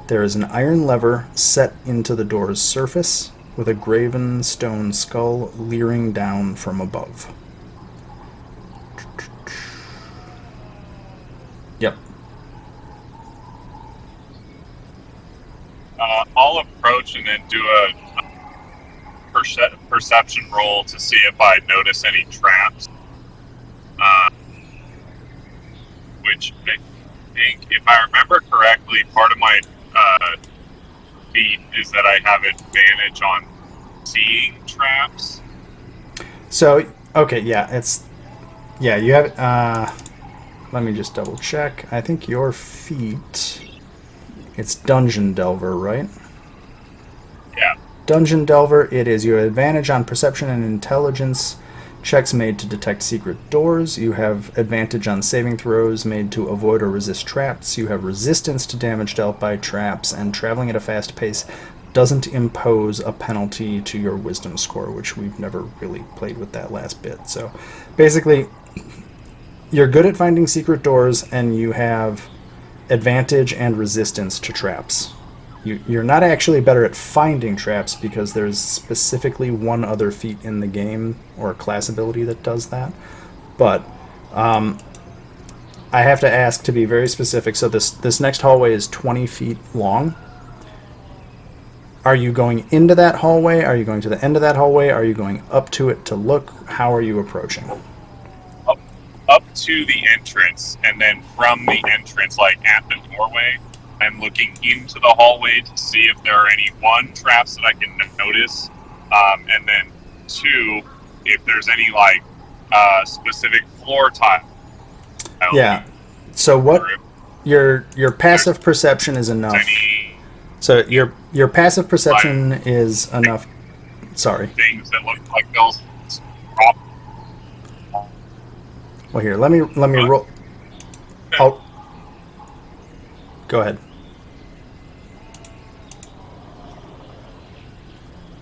There is an iron lever set into the door's surface, with a graven stone skull leering down from above. Yep. I'll approach and then do a perception roll to see if I notice any traps. Which I think, if I remember correctly, part of my feat is that I have advantage on seeing traps. So, okay, yeah, you have, let me just double check. I think your feat, it's Dungeon Delver, right? Yeah. Dungeon Delver, it is. You have advantage on perception and intelligence checks made to detect secret doors. You have advantage on saving throws made to avoid or resist traps. You have resistance to damage dealt by traps, and traveling at a fast pace doesn't impose a penalty to your wisdom score, which we've never really played with that last bit. So basically, you're good at finding secret doors, and you have advantage and resistance to traps. You're not actually better at finding traps because there's specifically one other feat in the game or class ability that does that. But I have to ask to be very specific. So this next hallway is 20 feet long. Are you going into that hallway? Are you going to the end of that hallway? Are you going up to it to look? How are you approaching? Up to the entrance, and then from the entrance, like at the doorway, I'm looking into the hallway to see if there are any, one, traps that I can notice, and then two, if there's any like specific floor tile. Yeah. So what your passive perception is enough. So your passive perception is enough. Sorry. Things that look like they'll drop. Well, here, let me roll. Oh, go ahead.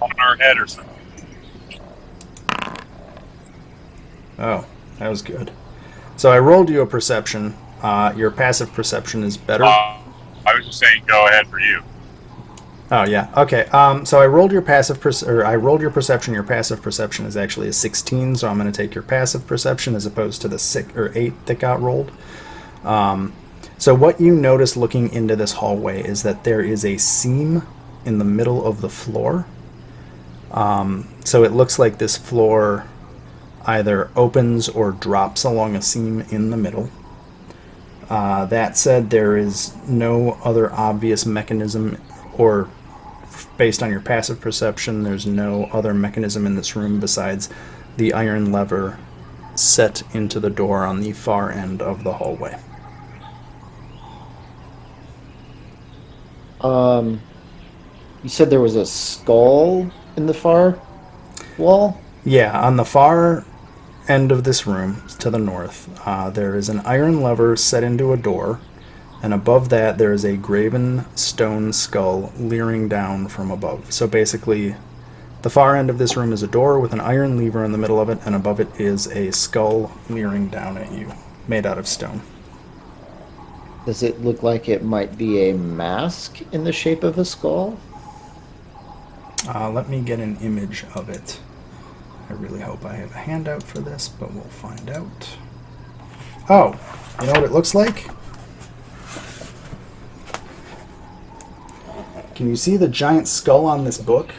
On our head or something. Oh, that was good. So I rolled you a perception. Your passive perception is better. I was just saying, go ahead for you. Oh yeah. Okay. So I rolled your I rolled your perception. Your passive perception is actually a 16. So I'm going to take your passive perception as opposed to the 6 or 8 that got rolled. So what you notice looking into this hallway is that there is a seam in the middle of the floor. So it looks like this floor either opens or drops along a seam in the middle. That said, there is no other obvious mechanism, or based on your passive perception, there's no other mechanism in this room besides the iron lever set into the door on the far end of the hallway. You said there was a skull in the far wall? Yeah, on the far end of this room, to the north, there is an iron lever set into a door, and above that there is a graven stone skull leering down from above. So basically, the far end of this room is a door with an iron lever in the middle of it, and above it is a skull leering down at you, made out of stone. Does it look like it might be a mask in the shape of a skull? Let me get an image of it. I really hope I have a handout for this, but we'll find out. Oh, you know what it looks like? Can you see the giant skull on this book?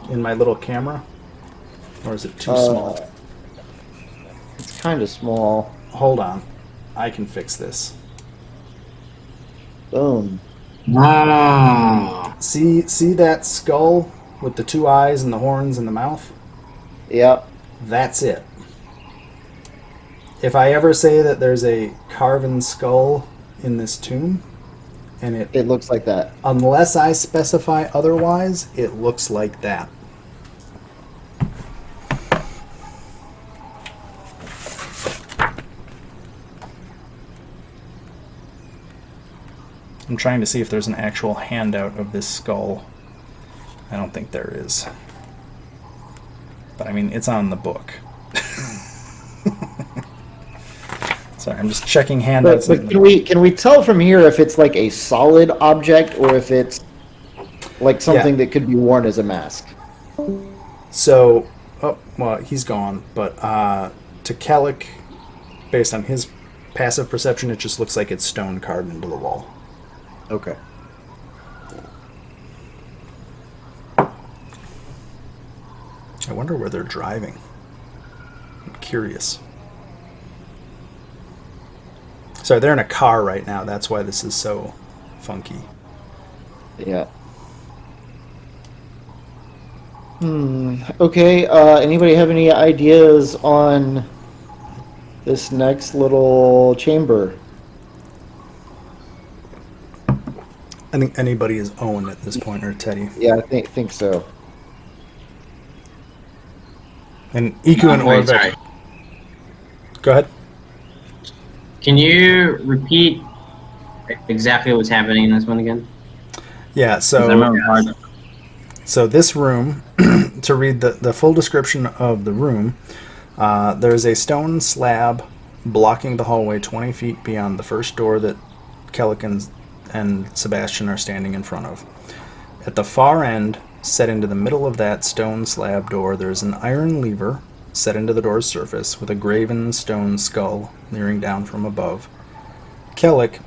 In my little camera? Or is it too small? It's kind of small. Hold on. I can fix this. Boom. Ah. See that skull with the 2 eyes and the horns and the mouth? Yep. That's it. If I ever say that there's a carven skull in this tomb, and It looks like that. unless I specify otherwise, it looks like that. I'm trying to see if there's an actual handout of this skull. I don't think there is. But I mean, it's on the book. Sorry, I'm just checking handouts. But can we tell from here if it's like a solid object or if it's like something that could be worn as a mask? So, oh, well, he's gone. But to Kellic, based on his passive perception, it just looks like it's stone carved into the wall. Okay. I wonder where they're driving. I'm curious. Sorry, they're in a car right now. That's why this is so funky. Yeah. Okay, anybody have any ideas on this next little chamber? I think anybody is Owen at this point, or Teddy. Yeah, I think so. And Iku and Wait, Orvik. sorry. Go ahead. Can you repeat exactly what's happening in this one again? Yeah, 'Cause I remember part- so this room, to read the full description of the room, there's a stone slab blocking the hallway 20 feet beyond the first door that Kellic and Sebastian are standing in front of. At the far end, set into the middle of that stone slab door, there's an iron lever set into the door's surface with a graven stone skull leering down from above. Kellic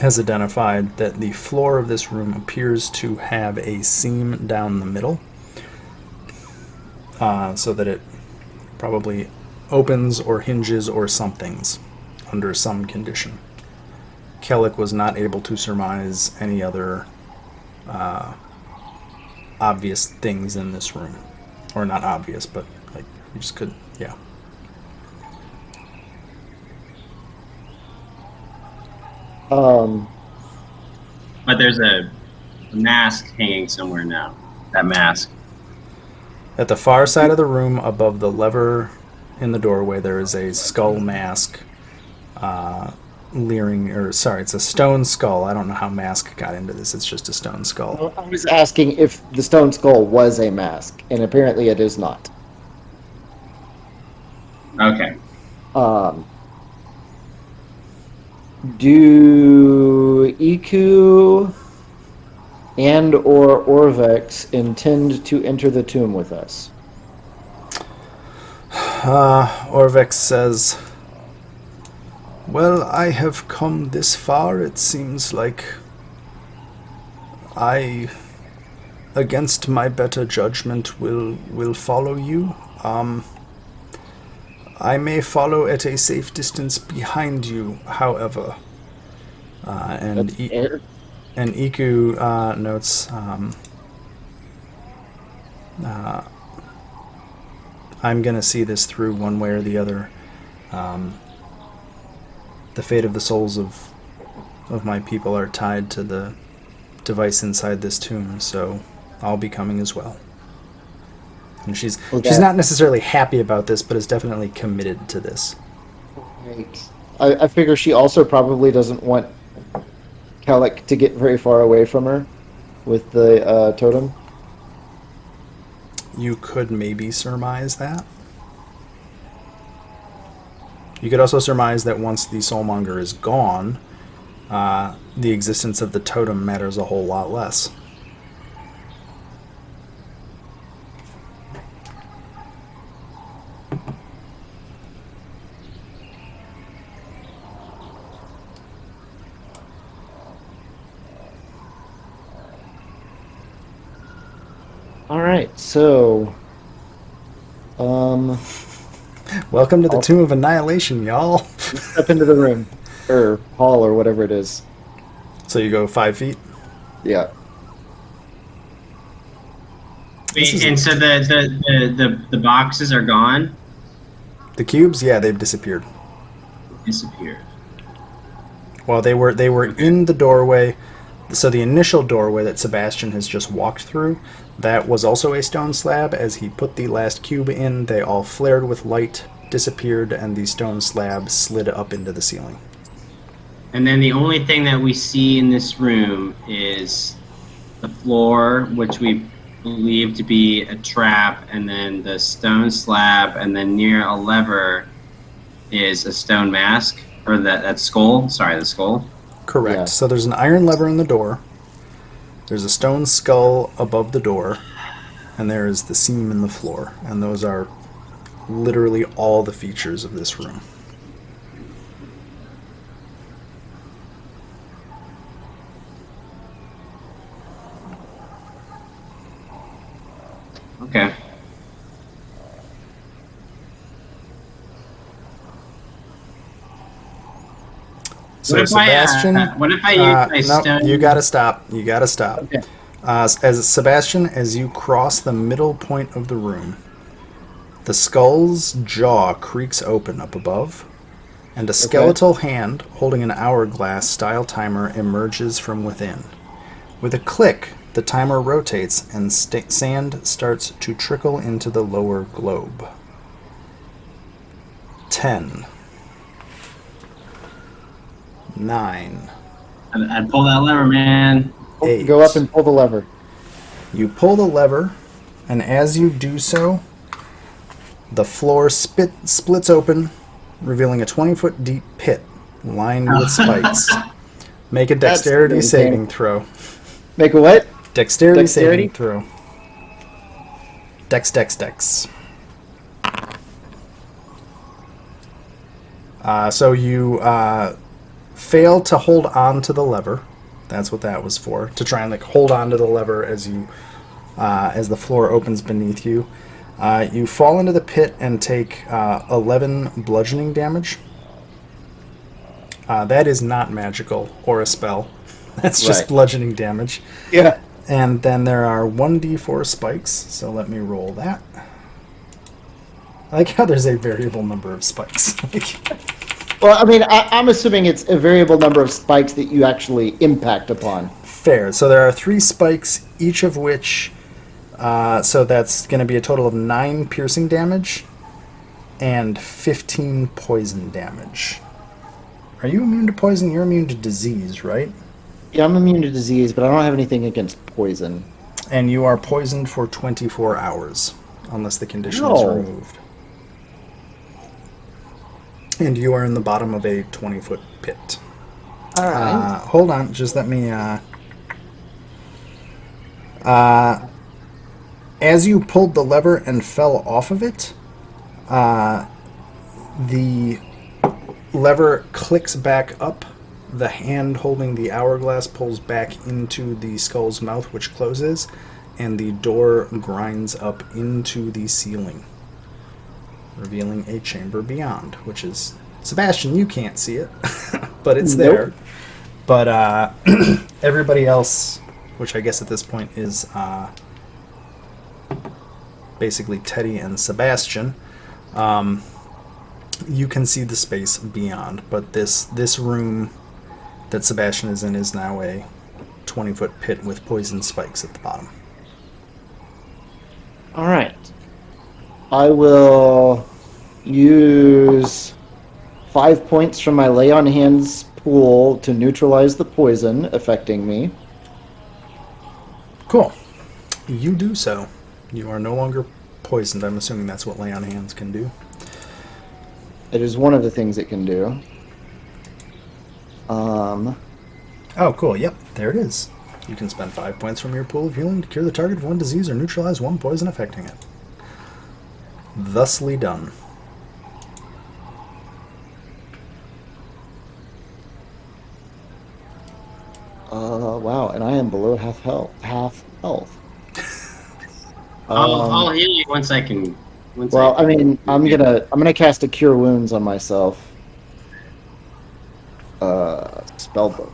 has identified that the floor of this room appears to have a seam down the middle, so that it probably opens or hinges or somethings under some condition. Kellic was not able to surmise any other obvious things in this room. Or not obvious, but like you just could, yeah. But there's a mask hanging somewhere now. That mask. At the far side of the room, above the lever in the doorway, there is a skull mask it's a stone skull. I don't know how mask got into this. It's just a stone skull. I was asking if the stone skull was a mask, and apparently it is not. Okay. Do Iku and or Orvex intend to enter the tomb with us? Orvex says, "Well, I have come this far. It seems like I, against my better judgment, will follow you. I may follow at a safe distance behind you, however." And Iku notes, "I'm going to see this through one way or the other. The fate of the souls of my people are tied to the device inside this tomb, so I'll be coming as well." And she's not necessarily happy about this, but is definitely committed to this. Right. I figure she also probably doesn't want Kellic to get very far away from her with the totem. You could maybe surmise that. You could also surmise that once the soulmonger is gone, the existence of the totem matters a whole lot less. All right, so, Welcome to the Tomb of Annihilation, y'all. step into the room or hall or whatever it is. So you go 5 feet. Yeah. And so the boxes are gone? The cubes, yeah, they've disappeared. Disappeared. Well, they were in the doorway. So the initial doorway that Sebastian has just walked through, that was also a stone slab. As he put the last cube in, they all flared with light, disappeared, and the stone slab slid up into the ceiling. And then the only thing that we see in this room is the floor, which we believe to be a trap, and then the stone slab, and then near a lever is a stone mask, or that skull. Sorry, the skull. Correct. Yeah. So there's an iron lever in the door. There's a stone skull above the door, and there is the seam in the floor. And those are literally all the features of this room. Okay. So What if Sebastian, what if I use my no, stone? you gotta stop. You gotta stop. Okay. As Sebastian, as you cross the middle point of the room, the skull's jaw creaks open up above, and a skeletal hand holding an hourglass-style timer emerges from within. With a click, the timer rotates and sand starts to trickle into the lower globe. 10, 9. I pull that lever, man. Eight. Go up and pull the lever. You pull the lever, and as you do so, the floor splits open, revealing a 20-foot deep pit lined with spikes. Make a dexterity saving throw. Make a what? Dexterity saving throw. Dex. So you fail to hold on to the lever. That's what that was for. To try and like hold on to the lever as you as the floor opens beneath you. You fall into the pit and take 11 bludgeoning damage. That is not magical or a spell. That's just bludgeoning damage. Yeah. And then there are 1d4 spikes, so let me roll that. I like how there's a variable number of spikes. Well, I mean, I'm assuming it's a variable number of spikes that you actually impact upon. Fair. So there are 3 spikes, each of which... so that's going to be a total of 9 piercing damage and 15 poison damage. Are you immune to poison? You're immune to disease, right? Yeah, I'm immune to disease, but I don't have anything against poison. And you are poisoned for 24 hours, unless the condition is removed. And you are in the bottom of a 20-foot pit. All right. Hold on, just let me... as you pulled the lever and fell off of it, the lever clicks back up. The hand holding the hourglass pulls back into the skull's mouth, which closes, and the door grinds up into the ceiling, revealing a chamber beyond, which is... Sebastian, you can't see it, but it's there. But everybody else, which I guess at this point is basically Teddy and Sebastian, you can see the space beyond. But this room that Sebastian is in is now a 20-foot pit with poison spikes at the bottom. All right. I will use 5 points from my Lay on Hands pool to neutralize the poison affecting me. Cool. You do so. You are no longer poisoned. I'm assuming that's what Lay on Hands can do. It is one of the things it can do. Oh, cool. Yep, there it is. You can spend 5 points from your pool of healing to cure the target of one disease or neutralize one poison affecting it. Thusly done. Wow, and I am below half health. I'll heal you once I can. Well, I mean, I'm gonna cast a Cure Wounds on myself. Spellbook.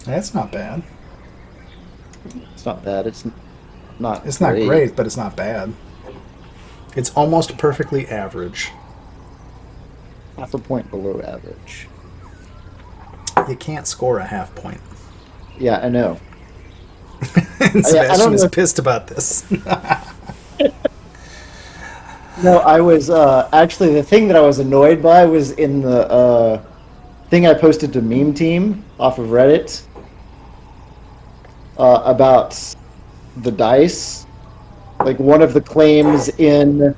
That's not bad. It's not bad. It's not. It's not great, but it's not bad. It's almost perfectly average. Half a point below average. You can't score a half point. Yeah, I know. And Sebastian is pissed about this. No, I was actually the thing that I was annoyed by was in the thing I posted to Meme Team off of Reddit about the dice. Like one of the claims in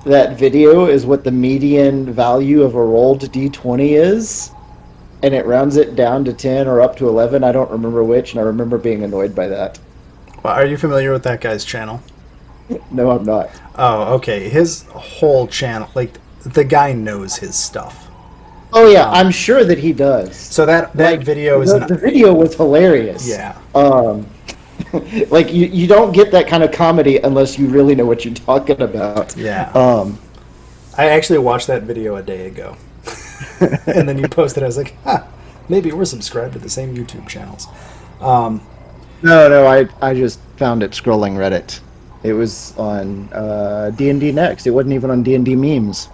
that video is what the median value of a rolled d20 is, and it rounds it down to 10 or up to 11. I don't remember which, and I remember being annoyed by that. Well, are you familiar with that guy's channel? No, I'm not. Oh, okay. His whole channel, like, the guy knows his stuff. Oh yeah, I'm sure that he does. So that video is... The video was hilarious. Yeah. Like, you don't get that kind of comedy unless you really know what you're talking about. Yeah. I actually watched that video a day ago. And then you posted, I was like, maybe we're subscribed to the same YouTube channels. No, I just found it scrolling Reddit. It was on D&D Next. It wasn't even on D&D Memes.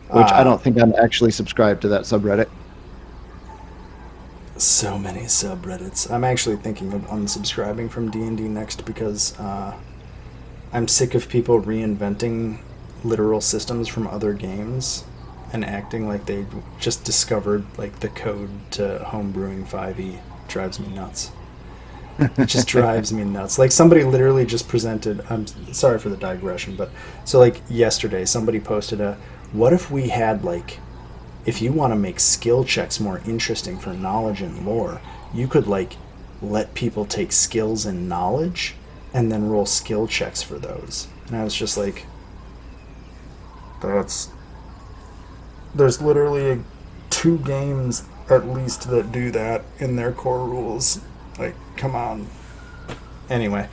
Which I don't think I'm actually subscribed to that subreddit. So many subreddits. I'm actually thinking of unsubscribing from D&D next because I'm sick of people reinventing literal systems from other games and acting like they just discovered like the code to homebrewing 5e. Drives me nuts. It just drives me nuts. Like somebody literally just presented. I'm sorry for the digression, but so like yesterday, somebody posted what if we had like, if you want to make skill checks more interesting for knowledge and lore, you could like let people take skills and knowledge and then roll skill checks for those. And I was just like, there's literally 2 games at least that do that in their core rules. Like, come on. Anyway,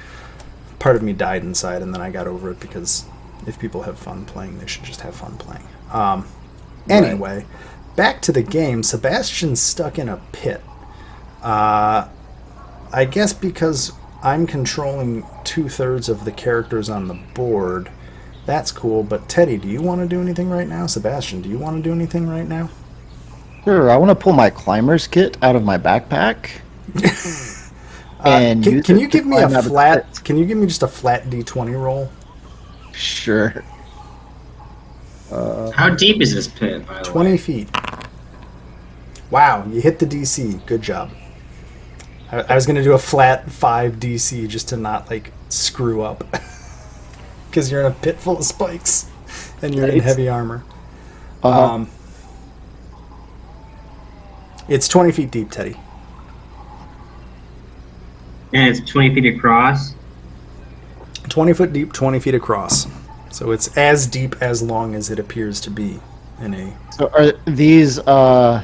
part of me died inside, and then I got over it because if people have fun playing, they should just have fun playing. Anyway, back to the game. Sebastian's stuck in a pit. I guess because I'm controlling 2/3 of the characters on the board. That's cool, but Teddy, do you want to do anything right now? Sebastian, do you want to do anything right now? Sure, I want to pull my climber's kit out of my backpack. Can you give me a flat? Can you give me just a flat D20 roll? Sure. How deep is this pit, by the 20 way? feet. Wow, you hit the DC. Good job. I was going to do a flat 5 DC just to not, like, screw up. Because you're in a pit full of spikes. And you're in heavy armor. It's 20 feet deep, Teddy. And it's 20 feet across? 20 foot deep, 20 feet across. So it's as deep as long as it appears to be in a... So are these, so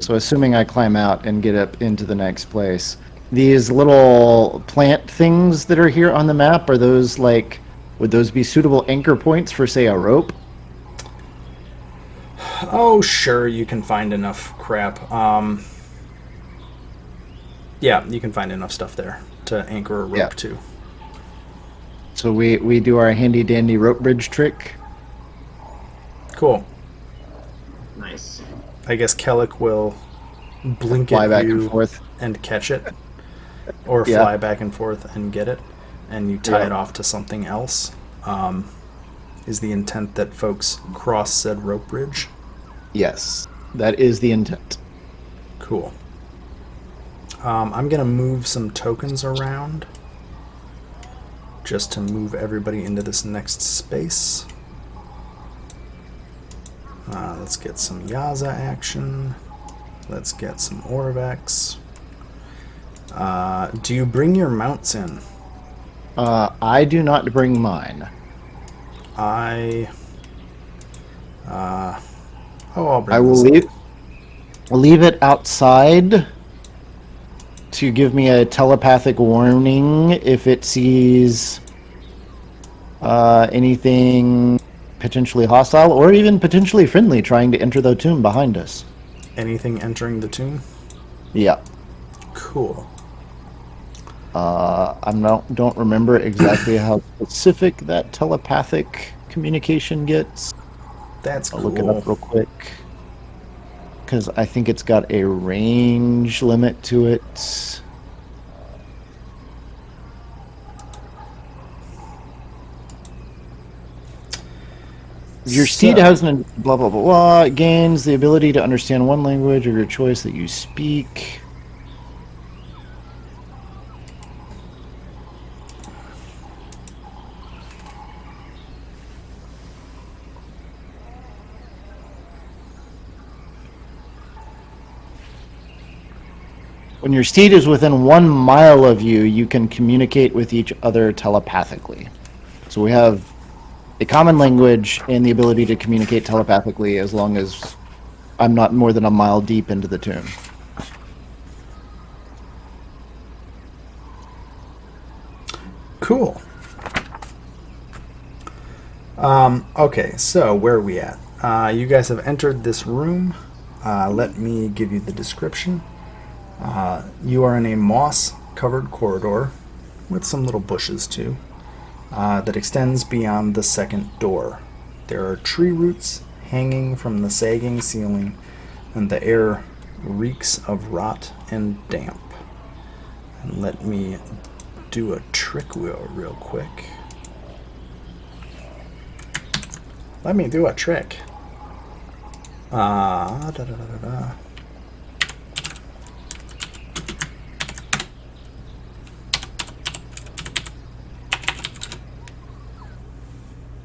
assuming I climb out and get up into the next place, these little plant things that are here on the map, are those like, would those be suitable anchor points for, say, a rope? Oh, sure, you can find enough crap. Yeah, you can find enough stuff there to anchor a rope to. So we do our handy-dandy rope bridge trick. Cool. Nice. I guess Kellic will blink Fly at back you and forth. and catch it. Or fly back and forth and get it. And you tie it off to something else. Is the intent that folks cross said rope bridge? Yes, that is the intent. Cool. I'm going to move some tokens around just to move everybody into this next space. Let's get some Yaza action. Let's get some Orvex. Do you bring your mounts in? I do not bring mine. I'll bring I will leave it outside to give me a telepathic warning if it sees anything potentially hostile or even potentially friendly trying to enter the tomb behind us. Anything entering the tomb? Yeah. Cool. Don't remember exactly how specific that telepathic communication gets. That's cool. I'll look it up real quick. Because I think it's got a range limit to it. Your steed has an blah blah blah blah. It gains the ability to understand one language of your choice that you speak. When your steed is within 1 mile of you, you can communicate with each other telepathically. So we have a common language and the ability to communicate telepathically as long as I'm not more than a mile deep into the tomb. Cool. Okay, so where are we at? You guys have entered this room. Let me give you the description. You are in a moss-covered corridor with some little bushes too that extends beyond the second door. There are tree roots hanging from the sagging ceiling, and the air reeks of rot and damp. And let me do a trick wheel real quick. Let me do a trick.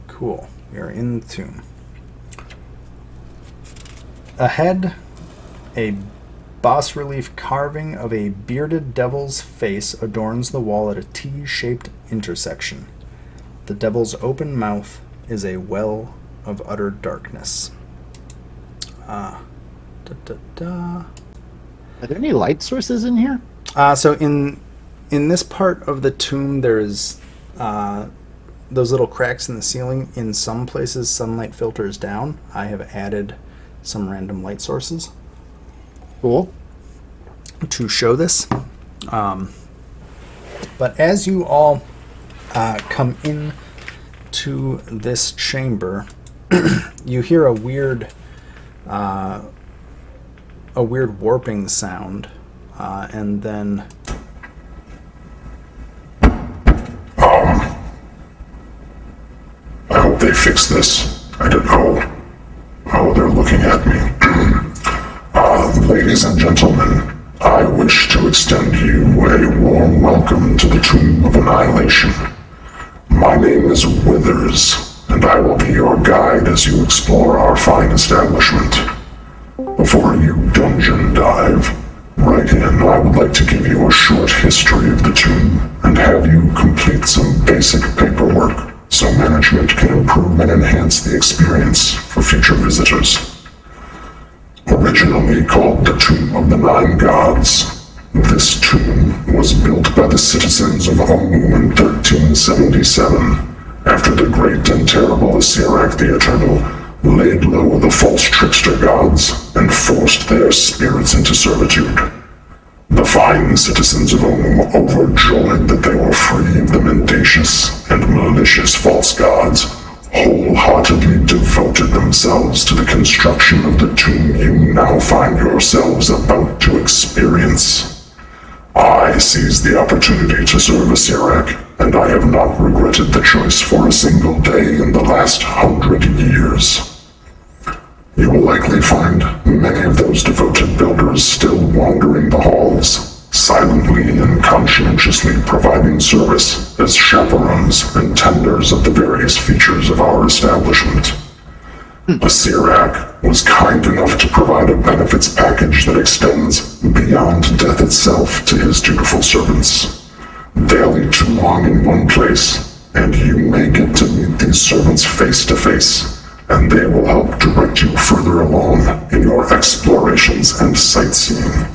Cool. We are in the tomb. Ahead, a bas-relief carving of a bearded devil's face adorns the wall at a T-shaped intersection. The devil's open mouth is a well of utter darkness. Are there any light sources in here? So in this part of the tomb, there's those little cracks in the ceiling. In some places, sunlight filters down. I have added some random light sources. Cool. To show this. But as you all come in to this chamber, you hear a weird warping sound, and then I hope they fix this. I don't know. Oh, they're looking at me. Ladies and gentlemen, I wish to extend you a warm welcome to the Tomb of Annihilation. My name is Withers, and I will be your guide as you explore our fine establishment. Before you dungeon dive right in, I would like to give you a short history of the tomb and have you complete some basic paperwork so management can improve and enhance the experience for future visitors. Originally called the Tomb of the Nine Gods, this tomb was built by the citizens of Omu in 1377, after the great and terrible Asirak the Eternal laid low the false trickster gods and forced their spirits into servitude. The fine citizens of Omu, overjoyed that they were free of the mendacious and malicious false gods, wholeheartedly devoted themselves to the construction of the tomb you now find yourselves about to experience. I seized the opportunity to serve Asirak, and I have not regretted the choice for a single day in the last 100 years. You will likely find many of those devoted builders still wandering the halls, silently and conscientiously providing service as chaperones and tenders of the various features of our establishment. Asirak was kind enough to provide a benefits package that extends beyond death itself to his dutiful servants. Daily too long in one place, and you may get to meet these servants face to face, and they will help direct you further along in your explorations and sightseeing.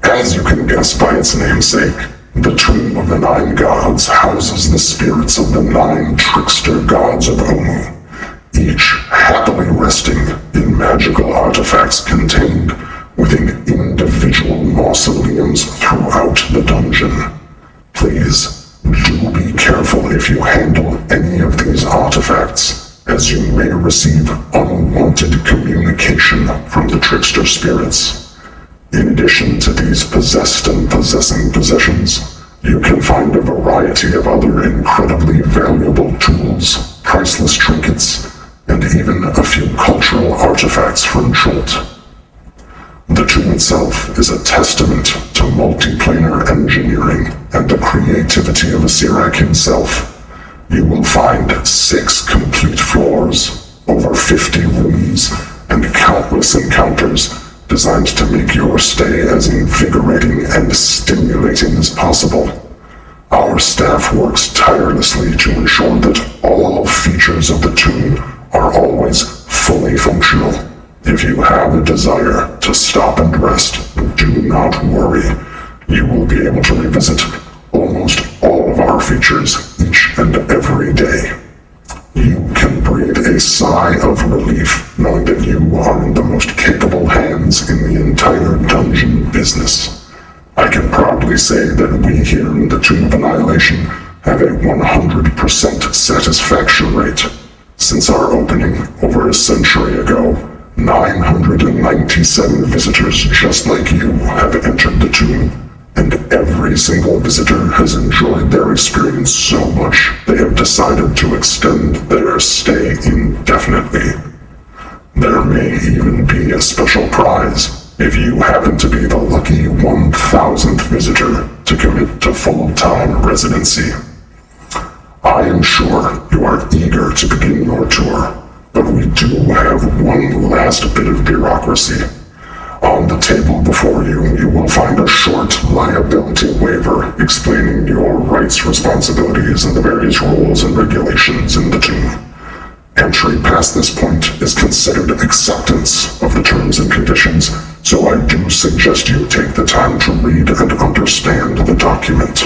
As you can guess by its namesake, the Tomb of the Nine Gods houses the spirits of the 9 trickster gods of Omu, each happily resting in magical artifacts contained within individual mausoleums throughout the dungeon. Please, do be careful if you handle any of these artifacts, as you may receive unwanted communication from the trickster spirits. In addition to these possessed and possessing possessions, you can find a variety of other incredibly valuable tools, priceless trinkets, and even a few cultural artifacts from Jolt. The tomb itself is a testament to multiplanar engineering and the creativity of Asirak himself. You will find 6 complete floors, over 50 rooms, and countless encounters designed to make your stay as invigorating and stimulating as possible. Our staff works tirelessly to ensure that all features of the tomb are always fully functional. If you have a desire to stop and rest, do not worry. You will be able to revisit almost all of our features each and every day. You can breathe a sigh of relief knowing that you are in the most capable hands in the entire dungeon business. I can proudly say that we here in the Tomb of Annihilation have a 100% satisfaction rate. Since our opening over a century ago, 997 visitors just like you have entered the tomb, and every single visitor has enjoyed their experience so much they have decided to extend their stay indefinitely. There may even be a special prize if you happen to be the lucky 1,000th visitor to commit to full-time residency. I am sure you are eager to begin your tour, but we do have one last bit of bureaucracy. On the table before you, you will find a short liability waiver explaining your rights, responsibilities, and the various rules and regulations in the tomb. Entry past this point is considered acceptance of the terms and conditions, so I do suggest you take the time to read and understand the document.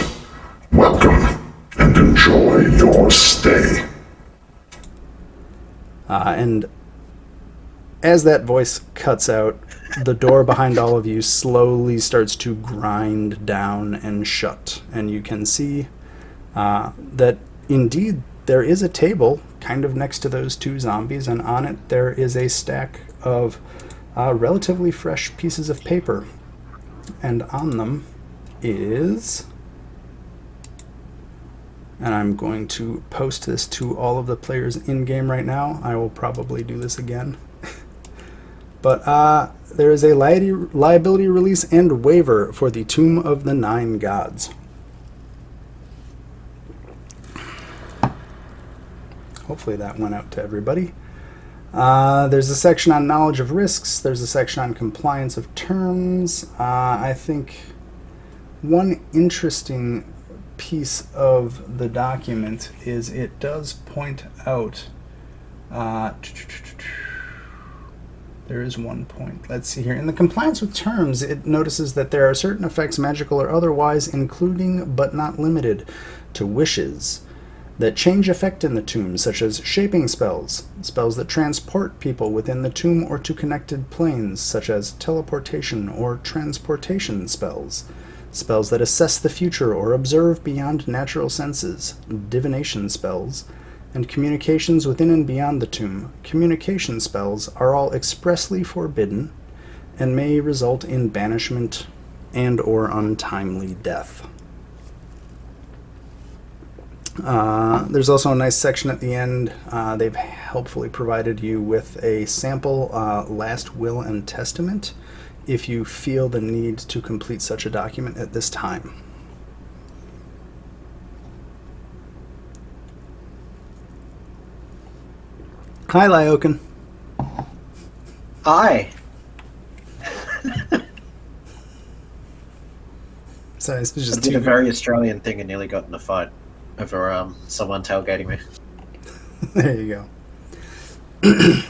Welcome, and enjoy your stay. And as that voice cuts out, the door behind all of you slowly starts to grind down and shut. And you can see that indeed there is a table kind of next to those two zombies, and on it there is a stack of relatively fresh pieces of paper. And on them is... And I'm going to post this to all of the players in-game right now. I will probably do this again. But there is a liability release and waiver for the Tomb of the Nine Gods. Hopefully that went out to everybody. There's a section on knowledge of risks. There's a section on compliance of terms. I think one interesting piece of the document is it does point out there is one point. Let's see here. In the compliance with terms, it notices that there are certain effects, magical or otherwise, including but not limited to wishes, that change effect in the tomb, such as shaping spells, spells that transport people within the tomb or to connected planes, such as teleportation or transportation spells, spells that assess the future or observe beyond natural senses, divination spells, and communications within and beyond the tomb. Communication spells are all expressly forbidden and may result in banishment and or untimely death. There's also a nice section at the end. They've helpfully provided you with a sample last will and testament if you feel the need to complete such a document at this time. Hi, Lyokin. Hi. So it's just I did a very Australian thing and nearly got in a fight over someone tailgating me. There you go.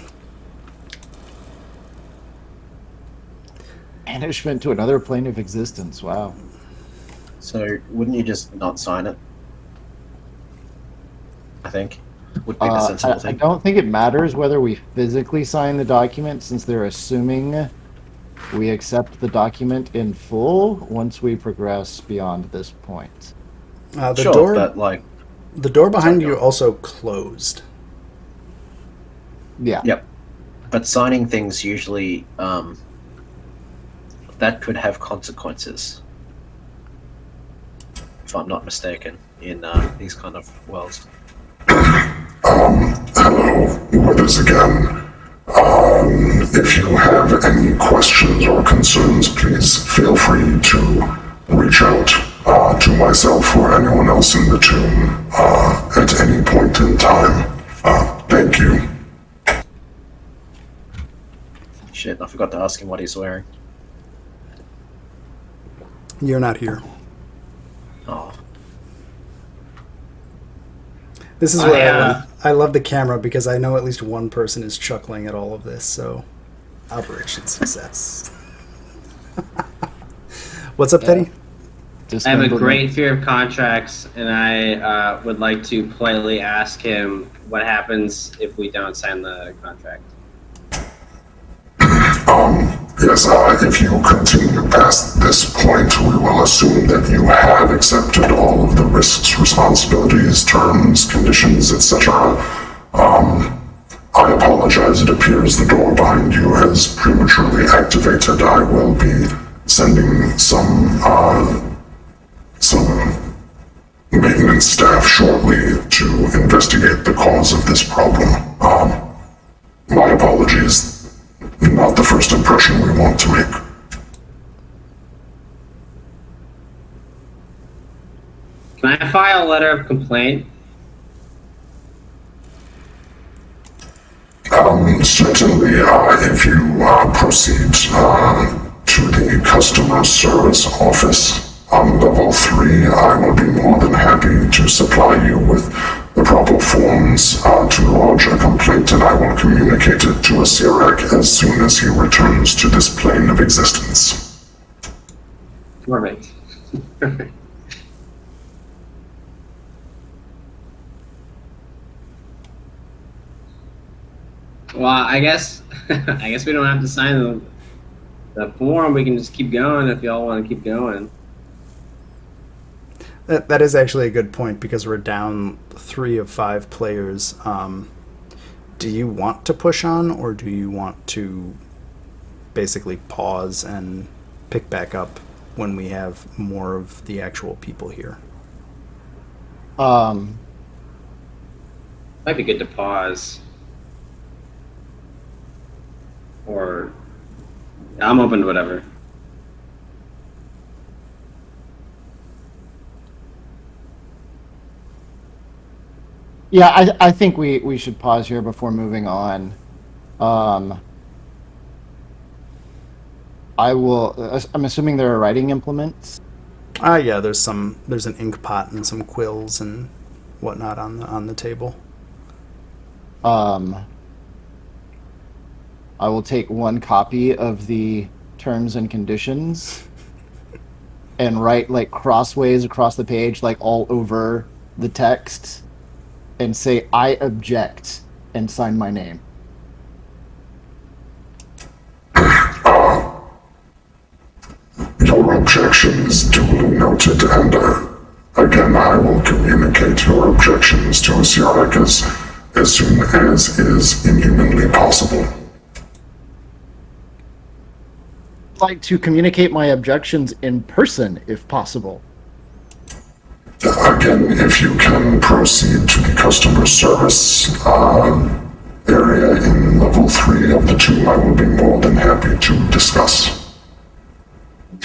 Banishment to another plane of existence. Wow. So wouldn't you just not sign it? I think would be the sensible I thing. don't think it matters whether we physically sign the document, since they're assuming we accept the document in full once we progress beyond this point. The Sure, door, but like, the door behind Sorry, you go. also closed. Yeah. yep. But signing things usually that could have consequences, if I'm not mistaken, in these kind of worlds. Hello, Withers again. If you have any questions or concerns, please feel free to reach out to myself or anyone else in the tomb at any point in time. Thank you. Shit, I forgot to ask him what he's wearing. You're not here. Oh, This is where I love the camera, because I know at least one person is chuckling at all of this, so Operation Success. What's up, Teddy? Just I have a remember- great fear of contracts, and I would like to politely ask him what happens if we don't sign the contract. Yes, if you continue past this point, we will assume that you have accepted all of the risks, responsibilities, terms, conditions, etc. I I apologize. It appears the door behind you has prematurely activated. I will be sending some maintenance staff shortly to investigate the cause of this problem. My apologies. Not the first impression we want to make. Can I file a letter of complaint? Certainly, if you proceed to the customer service office on level 3, I will be more than happy to supply you with the proper forms to lodge a complaint, and I will communicate it to Asirak as soon as he returns to this plane of existence. Perfect. Perfect. Well, I guess we don't have to sign the form. We can just keep going if y'all want to keep going. That is actually a good point because we're down 3 of 5 players. Do you want to push on, or do you want to basically pause and pick back up when we have more of the actual people here? Might be good to pause. Or I'm open to whatever. Yeah, I think we should pause here before moving on. I'm assuming there are writing implements. Yeah, there's an ink pot and some quills and whatnot on the table. I will take 1 copy of the terms and conditions and write like crossways across the page, like all over the text, and say, I object, and sign my name. Your objections duly noted, and again, I will communicate your objections to Asirak as soon as is inhumanly possible. I'd like to communicate my objections in person, if possible. Again, if you can proceed to the customer service area in level 3 of the tomb, I will be more than happy to discuss.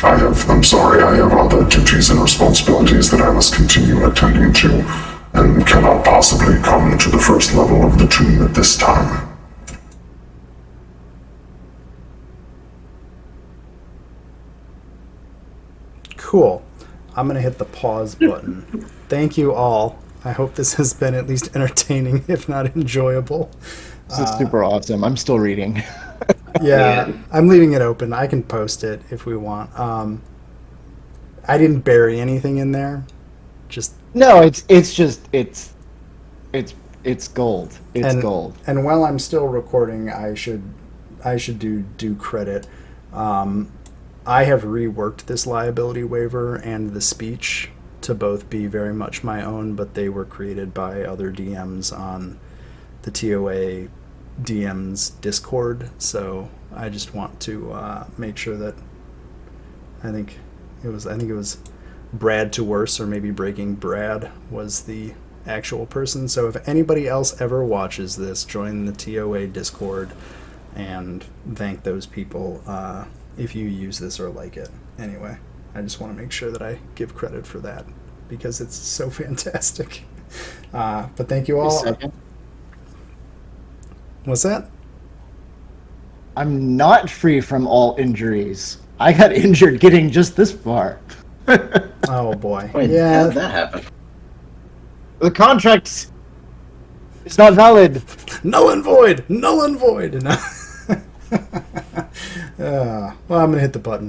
I'm sorry, I have other duties and responsibilities that I must continue attending to, and cannot possibly come to the first level of the tomb at this time. Cool. I'm going to hit the pause button. Thank you all. I hope this has been at least entertaining, if not enjoyable. This is super awesome. I'm still reading. Yeah, I'm leaving it open. I can post it if we want. I didn't bury anything in there. Just No, it's gold. It's gold. And while I'm still recording, I should do credit. I have reworked this liability waiver and the speech to both be very much my own, but they were created by other DMs on the TOA DM's Discord. So I just want to make sure that I think it was Brad to Worse, or maybe Breaking Brad was the actual person. So if anybody else ever watches this, join the TOA Discord and thank those people if you use this or like it. Anyway, I just want to make sure that I give credit for that because it's so fantastic. But thank you all. What's that? I'm not free from all injuries. I got injured getting just this far. Oh boy. Wait, Yeah. how did that happen? The contract is not valid. Null and void. Null and void. Well, I'm gonna hit the button.